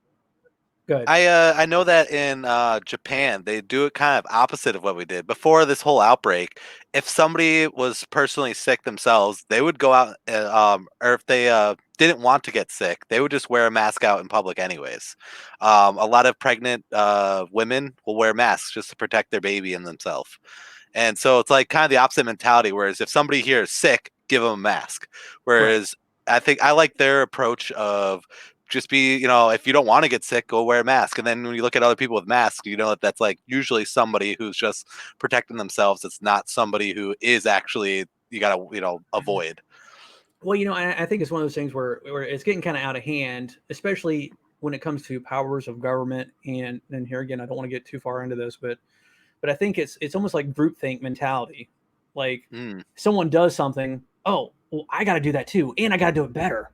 Good. I know that in Japan they do it kind of opposite of what we did before this whole outbreak. If somebody was personally sick themselves, they would go out, or if they didn't want to get sick, they would just wear a mask out in public anyways. A lot of pregnant women will wear masks just to protect their baby and themselves. And so it's like kind of the opposite mentality. Whereas if somebody here is sick, give them a mask. Right. Whereas I think I like their approach of just be, if you don't want to get sick, go wear a mask. And then when you look at other people with masks, you know that that's like usually somebody who's just protecting themselves. It's not somebody who is actually you got to, avoid. Well, I think it's one of those things where it's getting kind of out of hand, especially when it comes to powers of government. And here again, I don't want to get too far into this, but I think it's almost like groupthink mentality. Like Mm. someone does something, oh, well, I got to do that too, and I got to do it better.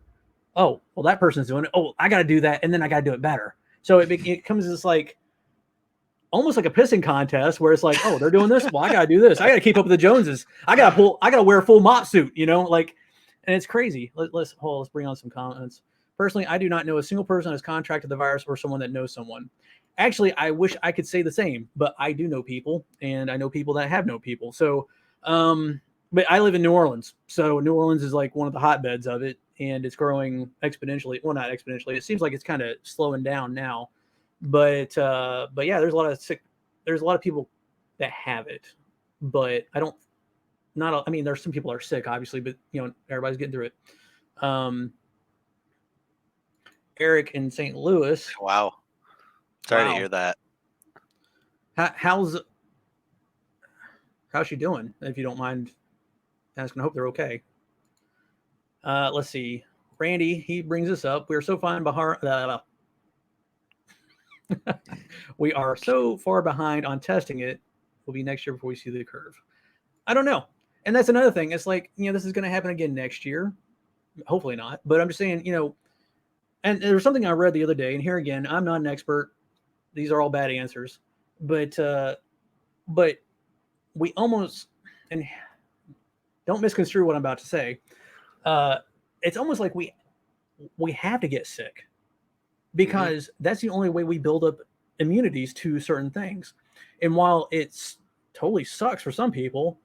Oh, well, that person's doing it. Oh, I got to do that, and then I got to do it better. So it comes as like almost like a pissing contest where it's like, oh, they're doing this. Well, I got to do this. I got to keep up with the Joneses. I got to wear a full mop suit, like, and it's crazy. Let's bring on some comments. Personally, I do not know a single person who has contracted the virus or someone that knows someone. Actually, I wish I could say the same, but I do know people, and I know people that have known people. So, but I live in New Orleans. So New Orleans is like one of the hotbeds of it, and it's growing exponentially. Well, not exponentially. It seems like it's kind of slowing down now. But yeah, there's a lot of people that have it, but I mean, there's some people are sick, obviously, but everybody's getting through it. Eric in St. Louis. Wow. Sorry to hear that. How's she doing? If you don't mind asking, I hope they're okay. Let's see. Randy, he brings us up. We're so fine behind. We are so far behind on testing it. Will be next year before we see the curve. I don't know. And that's another thing. It's like, this is going to happen again next year. Hopefully not. But I'm just saying, and there was something I read the other day, and here again, I'm not an expert. These are all bad answers. But we almost, and don't misconstrue what I'm about to say. It's almost like we have to get sick because that's the only way we build up immunities to certain things. And while it's totally sucks for some people,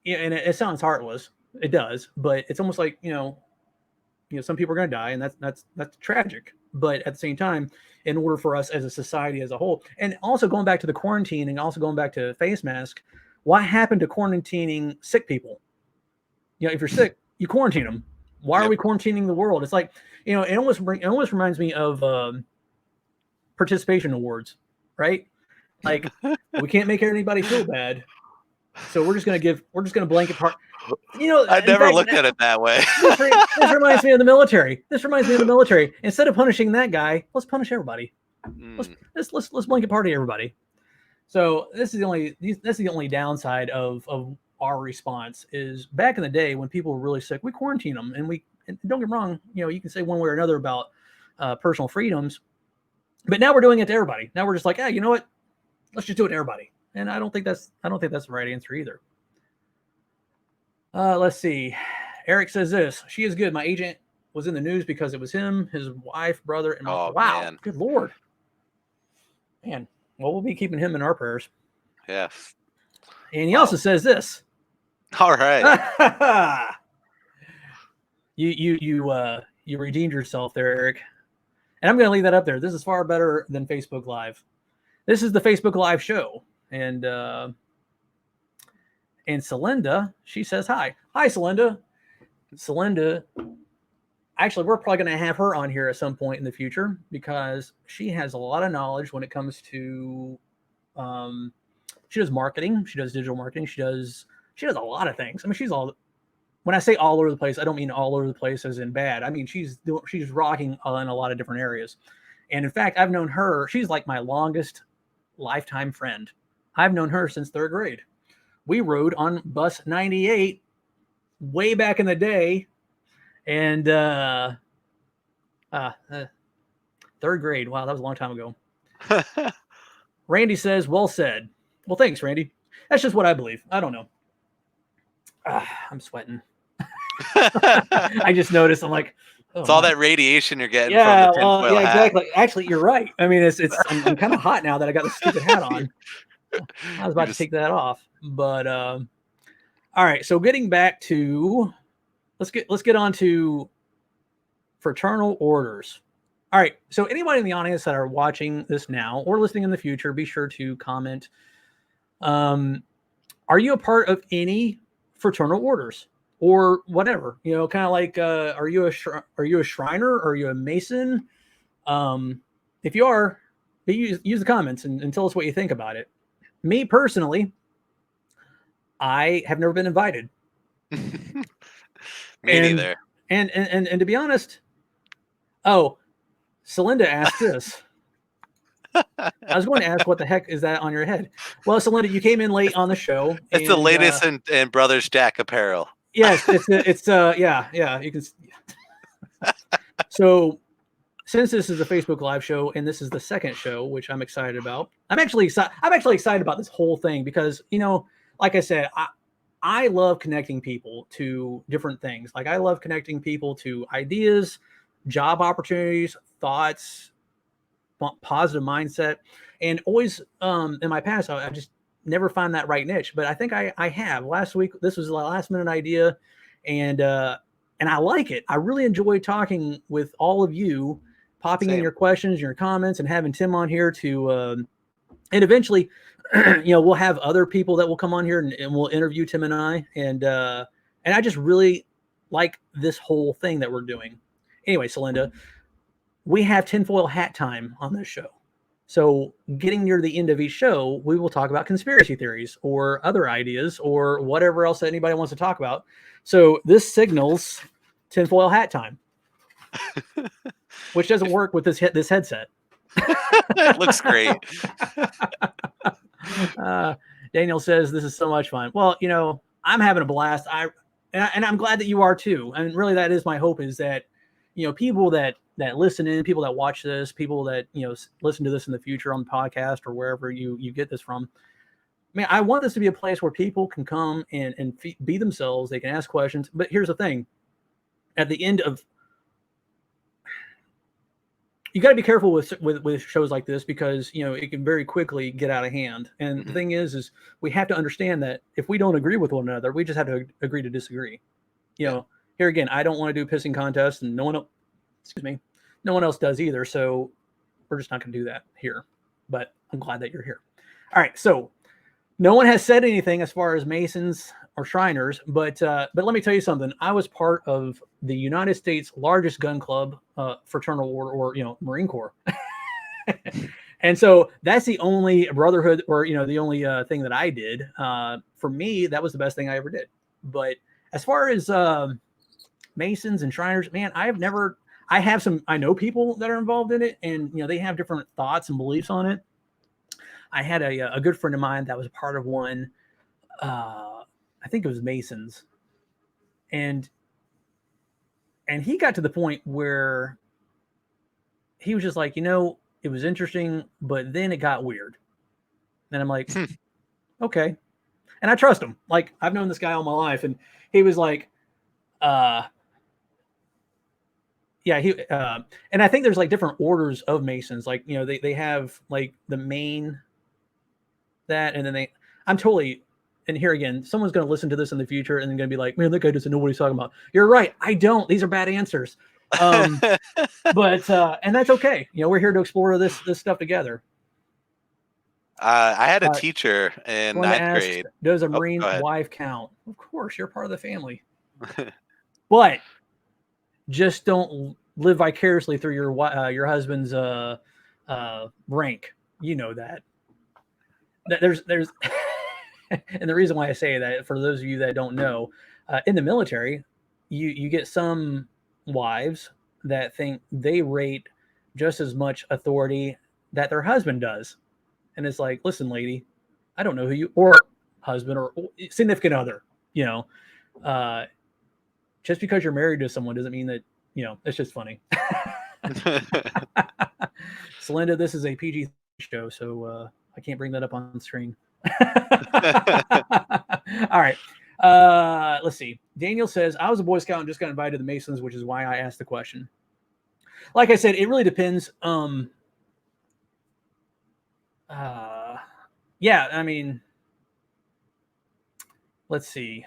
and it sounds heartless, it does, but it's almost like, some people are going to die, and that's tragic. But at the same time, in order for us as a society as a whole, and also going back to the quarantine and also going back to face mask, what happened to quarantining sick people? If you're sick, you quarantine them. Why are we quarantining the world? It's like, it almost reminds me of participation awards, right? Like, we can't make anybody feel bad, so we're just gonna blanket part. I never looked at it that way. This reminds me of the military. Instead of punishing that guy, let's punish everybody. Let's blanket party everybody. So this is the only downside of our response is back in the day when people were really sick, we quarantine them, and don't get me wrong, you can say one way or another about personal freedoms, but now we're doing it to everybody. Now we're just like, you know what? Let's just do it to everybody. And I don't think that's the right answer either. Let's see. Eric says this. She is good. My agent was in the news because it was him, his wife, brother, and wow, man. Good Lord. Man. Well, we'll be keeping him in our prayers. Yes. And he also says this. All right. You redeemed yourself there, Eric. And I'm going to leave that up there. This is far better than Facebook Live. This is the Facebook Live show. And Celinda, she says hi. Hi, Celinda. Celinda, actually, we're probably going to have her on here at some point in the future because she has a lot of knowledge when it comes to, she does marketing. She does digital marketing. She does a lot of things. I mean, when I say all over the place, I don't mean all over the place as in bad. I mean, she's rocking in a lot of different areas. And in fact, I've known her. She's like my longest lifetime friend. I've known her since 3rd grade. We rode on bus 98 way back in the day. And 3rd grade. Wow, that was a long time ago. Randy says, well said. Well, thanks, Randy. That's just what I believe. I don't know. I'm sweating. I just noticed. I'm like, Oh It's all my. that radiation you're getting from the Yeah, tinfoil yeah, hat. exactly. Actually, you're right. I mean, I'm kind of hot now that I got the stupid hat on. I was You're about to just take that off, but all right. So getting back to let's get on to fraternal orders. All right. So anybody in the audience that are watching this now or listening in the future, be sure to comment. Um, are you a part of any fraternal orders or whatever? You know, kind of like are you a Shriner? Are you a Mason? If you are, use the comments and tell us what you think about it. Me personally, I have never been invited, me and neither. and to be honest, oh, Celinda asked this. I was going to ask, what the heck is that on your head? Well, Celinda, you came in late on the show, It's the and latest in Brothers Jack apparel. yes, yeah, you can. So since this is a Facebook Live show and this is the second show, which I'm excited about, I'm actually excited. I'm actually excited about this whole thing because like I said, I love connecting people to different things. Like I love connecting people to ideas, job opportunities, thoughts, positive mindset, and always in my past I just never find that right niche. But I think I have. Last week this was a last minute idea, and I like it. I really enjoy talking with all of you, popping in Same. your questions, your comments, and having Tim on here to and eventually we'll have other people that will come on here and we'll interview Tim and I just really like this whole thing that we're doing. Anyway, Celinda, we have tinfoil hat time on this show. So, getting near the end of each show, we will talk about conspiracy theories or other ideas or whatever else that anybody wants to talk about. So, this signals tinfoil hat time, which doesn't work with this headset. It looks great. uh, Daniel says this is so much fun. Well, I'm having a blast. And I'm glad that you are too. And really, that is my hope, is that people that listen in, people that watch this, people that listen to this in the future on the podcast or wherever you get this from. Man, I want this to be a place where people can come and be themselves. They can ask questions. But here's the thing: at the end of, you got to be careful with shows like this, because it can very quickly get out of hand. And the thing is we have to understand that if we don't agree with one another, we just have to agree to disagree. Here again, I don't want to do pissing contests, and no one else does either. So we're just not going to do that here. But I'm glad that you're here. All right, so no one has said anything as far as Masons or Shriners, but let me tell you something. I was part of the United States' largest gun club, fraternal or Marine Corps, and so that's the only brotherhood or the only thing that I did. For me, that was the best thing I ever did. But as far as Masons and Shriners, man, I know people that are involved in it, and they have different thoughts and beliefs on it. I had a good friend of mine that was a part of one. I think it was Masons, and he got to the point where he was just like, it was interesting, but then it got weird. And I'm like, okay. And I trust him. Like, I've known this guy all my life, and he was like, yeah, and I think there's like different orders of Masons. Like, they have like the main that, and then I'm totally, and here again, someone's going to listen to this in the future and then going to be like, man, that guy doesn't know what he's talking about. You're right. I don't. These are bad answers. But and that's okay. We're here to explore this stuff together. I had a teacher in Someone ninth asks, grade. does a Oh, Marine go ahead. wife count? Of course, you're part of the family. But just don't live vicariously through your husband's rank. You know that. There's and the reason why I say that, for those of you that don't know, in the military, you get some wives that think they rate just as much authority that their husband does, and it's like, listen, lady, I don't know who you, or husband or significant other, just because you're married to someone doesn't mean that it's just funny. Celinda, this is a PG show, so I can't bring that up on screen. All right. Let's see. Daniel says, I was a Boy Scout and just got invited to the Masons, which is why I asked the question. Like I said, it really depends. Yeah, I mean, let's see.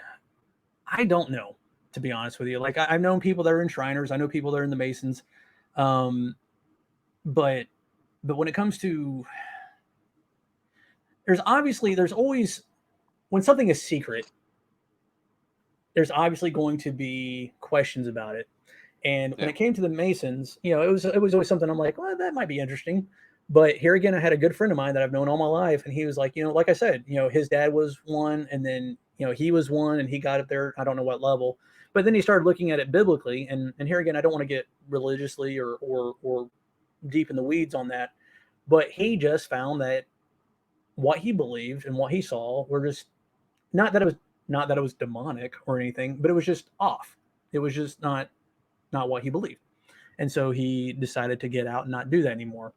I don't know, to be honest with you. Like I've known people that are in Shriners. I know people that are in the Masons. But when it comes to, there's always, when something is secret, there's obviously going to be questions about it. And when it came to the Masons, it was always something I'm like, well, that might be interesting. But here again, I had a good friend of mine that I've known all my life, and he was like, like I said, his dad was one, and then he was one, and he got up there. I don't know what level, but then he started looking at it biblically, and here again, I don't want to get religiously or deep in the weeds on that, but he just found that what he believed and what he saw were just not that it was demonic or anything, but it was just off. It was just not what he believed. And so he decided to get out and not do that anymore.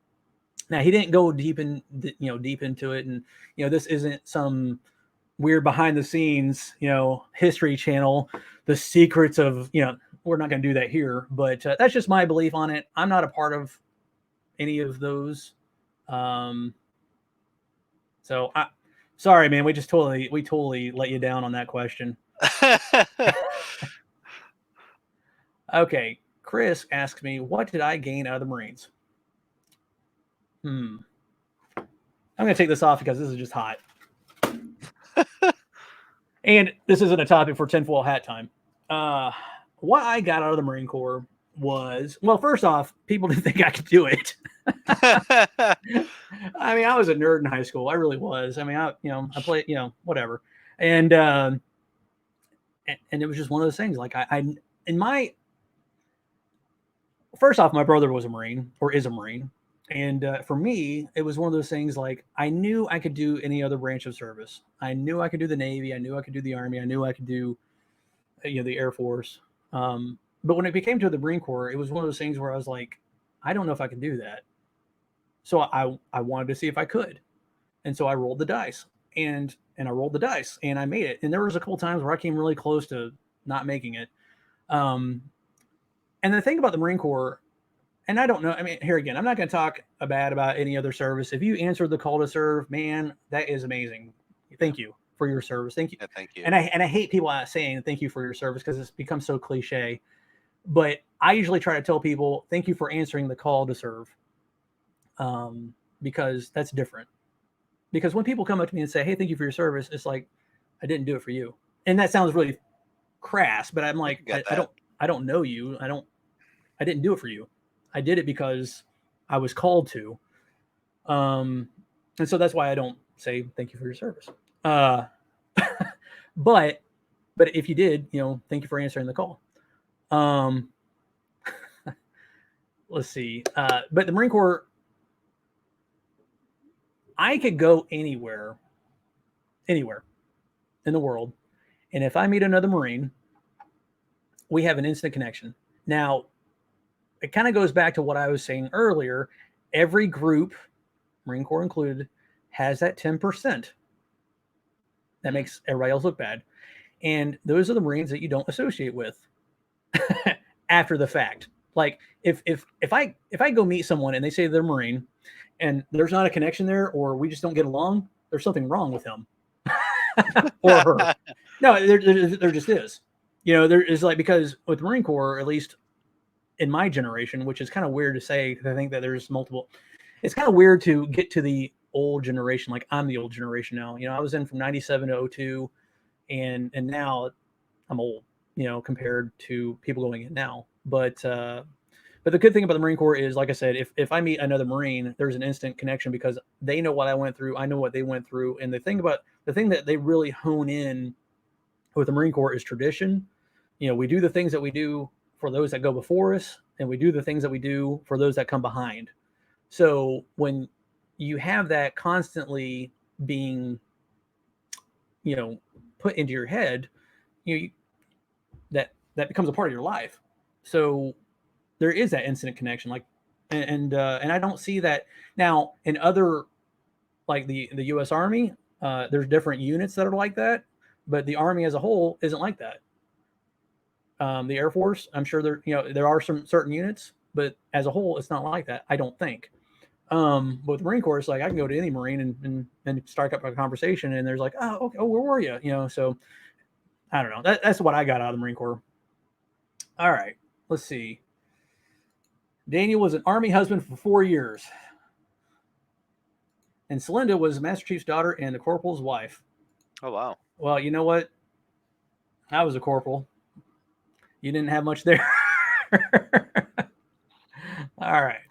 Now he didn't go deep into it. And, this isn't some weird behind the scenes, History Channel, the secrets of, we're not going to do that here, but that's just my belief on it. I'm not a part of any of those. So sorry, man, we totally let you down on that question. Okay, Chris asks me, what did I gain out of the Marines? I'm going to take this off because this is just hot. And this isn't a topic for tinfoil hat time. What I got out of the Marine Corps was, well, first off, people didn't think I could do it. I mean, I was a nerd in high school. I really was. I mean, I played, whatever. And it was just one of those things. Like first off, my brother was a Marine or is a Marine. And for me, it was one of those things like I knew I could do any other branch of service. I knew I could do the Navy. I knew I could do the Army. I knew I could do, the Air Force. But when it became to the Marine Corps, it was one of those things where I was like, I don't know if I can do that. So I wanted to see if I could. And so I rolled the dice and I rolled the dice and I made it. And there was a couple times where I came really close to not making it. And the thing about the Marine Corps, and I don't know, I mean, here again, I'm not going to talk bad about any other service. If you answered the call to serve, man, that is amazing. Thank you for your service. Thank you. Yeah, thank you. And I hate people saying thank you for your service because it's become so cliche. But I usually try to tell people, thank you for answering the call to serve. Because that's different. Because when people come up to me and say, hey, thank you for your service, it's like, I didn't do it for you. And that sounds really crass, but I'm like, I don't know you. I didn't do it for you. I did it because I was called to. And so that's why I don't say thank you for your service. But if you did, thank you for answering the call. Let's see. But the Marine Corps, I could go anywhere in the world. And if I meet another Marine, we have an instant connection. Now, it kind of goes back to what I was saying earlier. Every group, Marine Corps included, has that 10% that makes everybody else look bad. And those are the Marines that you don't associate with after the fact. Like if I go meet someone and they say they're Marine and there's not a connection there, or we just don't get along, there's something wrong with him or her. No, there just is. There is, like, because with Marine Corps, at least in my generation, which is kind of weird to say, because I think that there's multiple. It's kind of weird to get to the old generation. Like, I'm the old generation now. I was in from 97 to 02, and now I'm old, compared to people going in now. But the good thing about the Marine Corps is, like I said, if I meet another Marine, there's an instant connection because they know what I went through. I know what they went through. And the thing that they really hone in with the Marine Corps is tradition. We do the things that we do for those that go before us, and we do the things that we do for those that come behind. So when you have that constantly being, put into your head, that becomes a part of your life. So there is that instant connection, like, and I don't see that now in other, like the U.S. Army. There's different units that are like that, but the Army as a whole isn't like that. The Air Force, I'm sure there are some certain units, but as a whole, it's not like that. I don't think. But with the Marine Corps, it's like I can go to any Marine and strike up a conversation, and there's like, oh, okay, oh, where were you? So I don't know. That's what I got out of the Marine Corps. All right, let's see. Daniel was an Army husband for 4 years, and Celinda was the Master Chief's daughter and the corporal's wife. Oh wow. Well, you know what? I was a corporal. You didn't have much there. All right.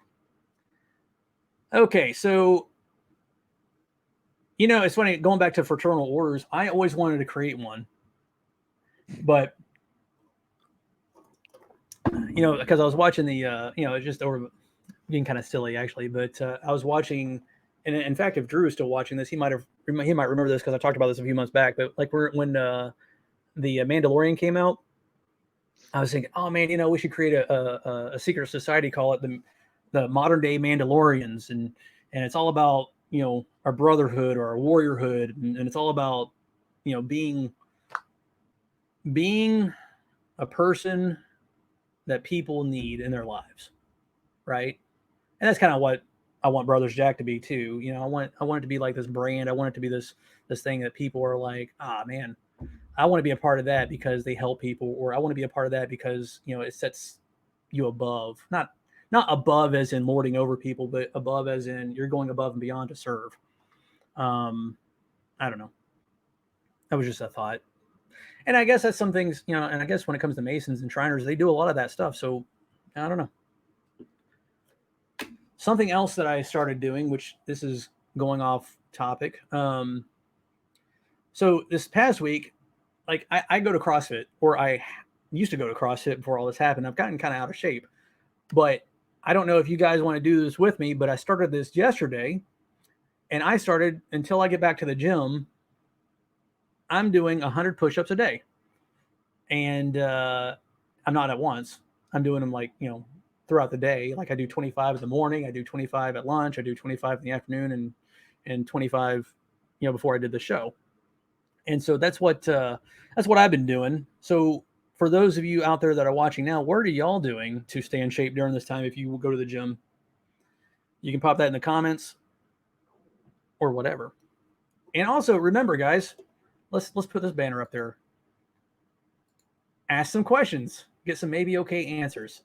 Okay, so it's funny going back to fraternal orders. I always wanted to create one, but because I was watching the it's just over being kind of silly actually, but I was watching, and in fact, if Drew is still watching this, he might remember this because I talked about this a few months back. But like when the Mandalorian came out, I was thinking, oh man, we should create a secret society, call it the modern day Mandalorians, and it's all about our brotherhood or our warriorhood, and it's all about being a person that people need in their lives, right? And that's kind of what I want Brothers Jack to be too. I want it to be like this brand. I want it to be this thing that people are like, ah man, I want to be a part of that because they help people, or I want to be a part of that because it sets you above, not above as in lording over people, but above as in you're going above and beyond to serve. I don't know. That was just a thought. And I guess that's some things, and I guess when it comes to Masons and Shriners, they do a lot of that stuff. So I don't know. Something else that I started doing, which this is going off topic. So this past week, like I go to CrossFit, or I used to go to CrossFit before all this happened. I've gotten kind of out of shape, but I don't know if you guys want to do this with me, but I started this yesterday, and I started until I get back to the gym. I'm doing 100 push-ups a day, and I'm not at once. I'm doing them like throughout the day. Like I do 25 in the morning, I do 25 at lunch, I do 25 in the afternoon, and 25 before I did the show. And so that's what I've been doing. So for those of you out there that are watching now, what are y'all doing to stay in shape during this time? If you go to the gym, you can pop that in the comments or whatever. And also remember, guys, let's put this banner up there. Ask some questions, get some maybe okay answers.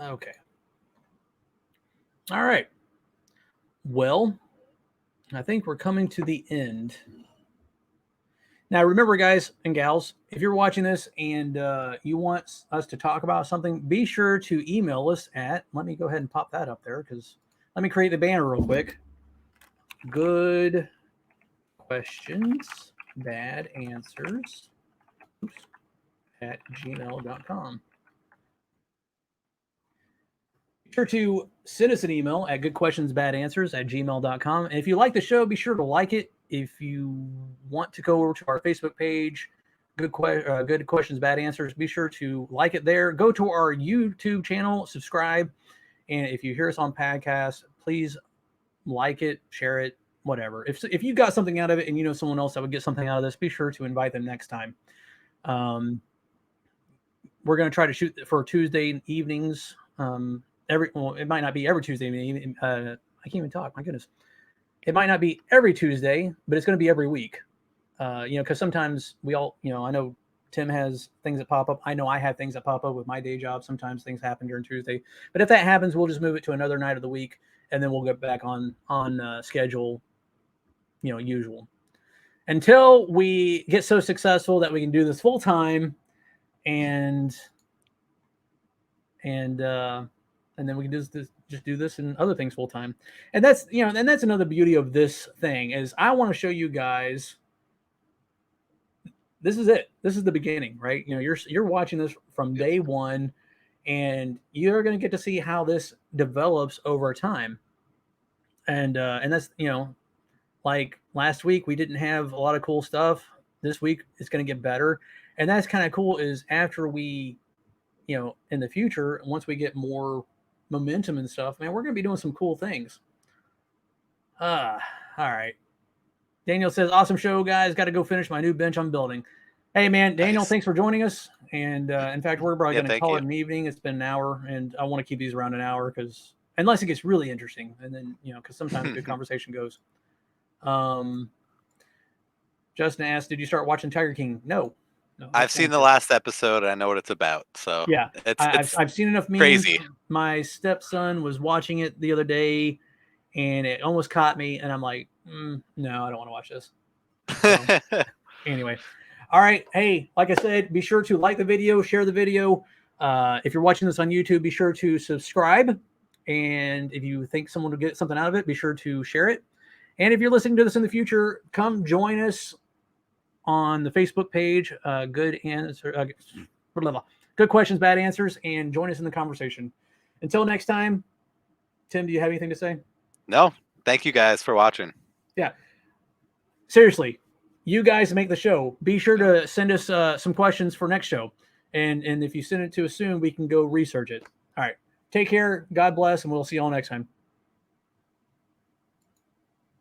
Okay. All right. Well, I think we're coming to the end. Now, remember, guys and gals, if you're watching this and you want us to talk about something, be sure to email us at, let me go ahead and pop that up there because let me create the banner real quick. Good questions, bad answers at gmail.com. Be sure to send us an email at goodquestionsbadanswers at gmail.com. And if you like the show, be sure to like it. If you want to go over to our Facebook page, Good Questions, Bad Answers, be sure to like it there. Go to our YouTube channel, subscribe. And if you hear us on podcast, please like it, share it, whatever. If you got something out of it and you know someone else that would get something out of this, be sure to invite them next time. We're going to try to shoot for Tuesday evenings. It might not be every Tuesday evening. I can't even talk. My goodness. It might not be every Tuesday, but it's going to be every week. Because sometimes we all, I know Tim has things that pop up. I know I have things that pop up with my day job. Sometimes things happen during Tuesday. But if that happens, we'll just move it to another night of the week, and then we'll get back on schedule, usual. Until we get so successful that we can do this full time, and then we can just do this and other things full time. And that's that's another beauty of this thing is I want to show you guys. This is it. This is the beginning, right? You're watching this from day one, and you're going to get to see how this develops over time. And that's like last week we didn't have a lot of cool stuff. This week it's going to get better, and that's kind of cool. Is after we, in the future, once we get more momentum and stuff, man, we're going to be doing some cool things. All right. Daniel says, awesome show, guys. Got to go finish my new bench I'm building. Hey, man, Daniel, Nice. thanks for joining us. And in fact, we're probably going to call you. it an evening. It's been an hour, and I want to keep these around an hour because unless it gets really interesting, and then, because sometimes good conversation goes. Justin asked, did you start watching Tiger King? No. I've seen the last episode and I know what it's about. So yeah, I've seen enough memes. Crazy. My stepson was watching it the other day, and it almost caught me, and I'm like, no, I don't want to watch this. So, anyway, all right. Hey, like I said, be sure to like the video, share the video. If you're watching this on YouTube, be sure to subscribe. And if you think someone will get something out of it, be sure to share it. And if you're listening to this in the future, come join us on the Facebook page, Good Questions, Bad Answers, and join us in the conversation. Until next time, Tim, do you have anything to say? No, thank you guys for watching. Yeah. Seriously, you guys make the show. Be sure to send us some questions for next show. And if you send it to us soon, we can go research it. All right. Take care. God bless, and we'll see you all next time.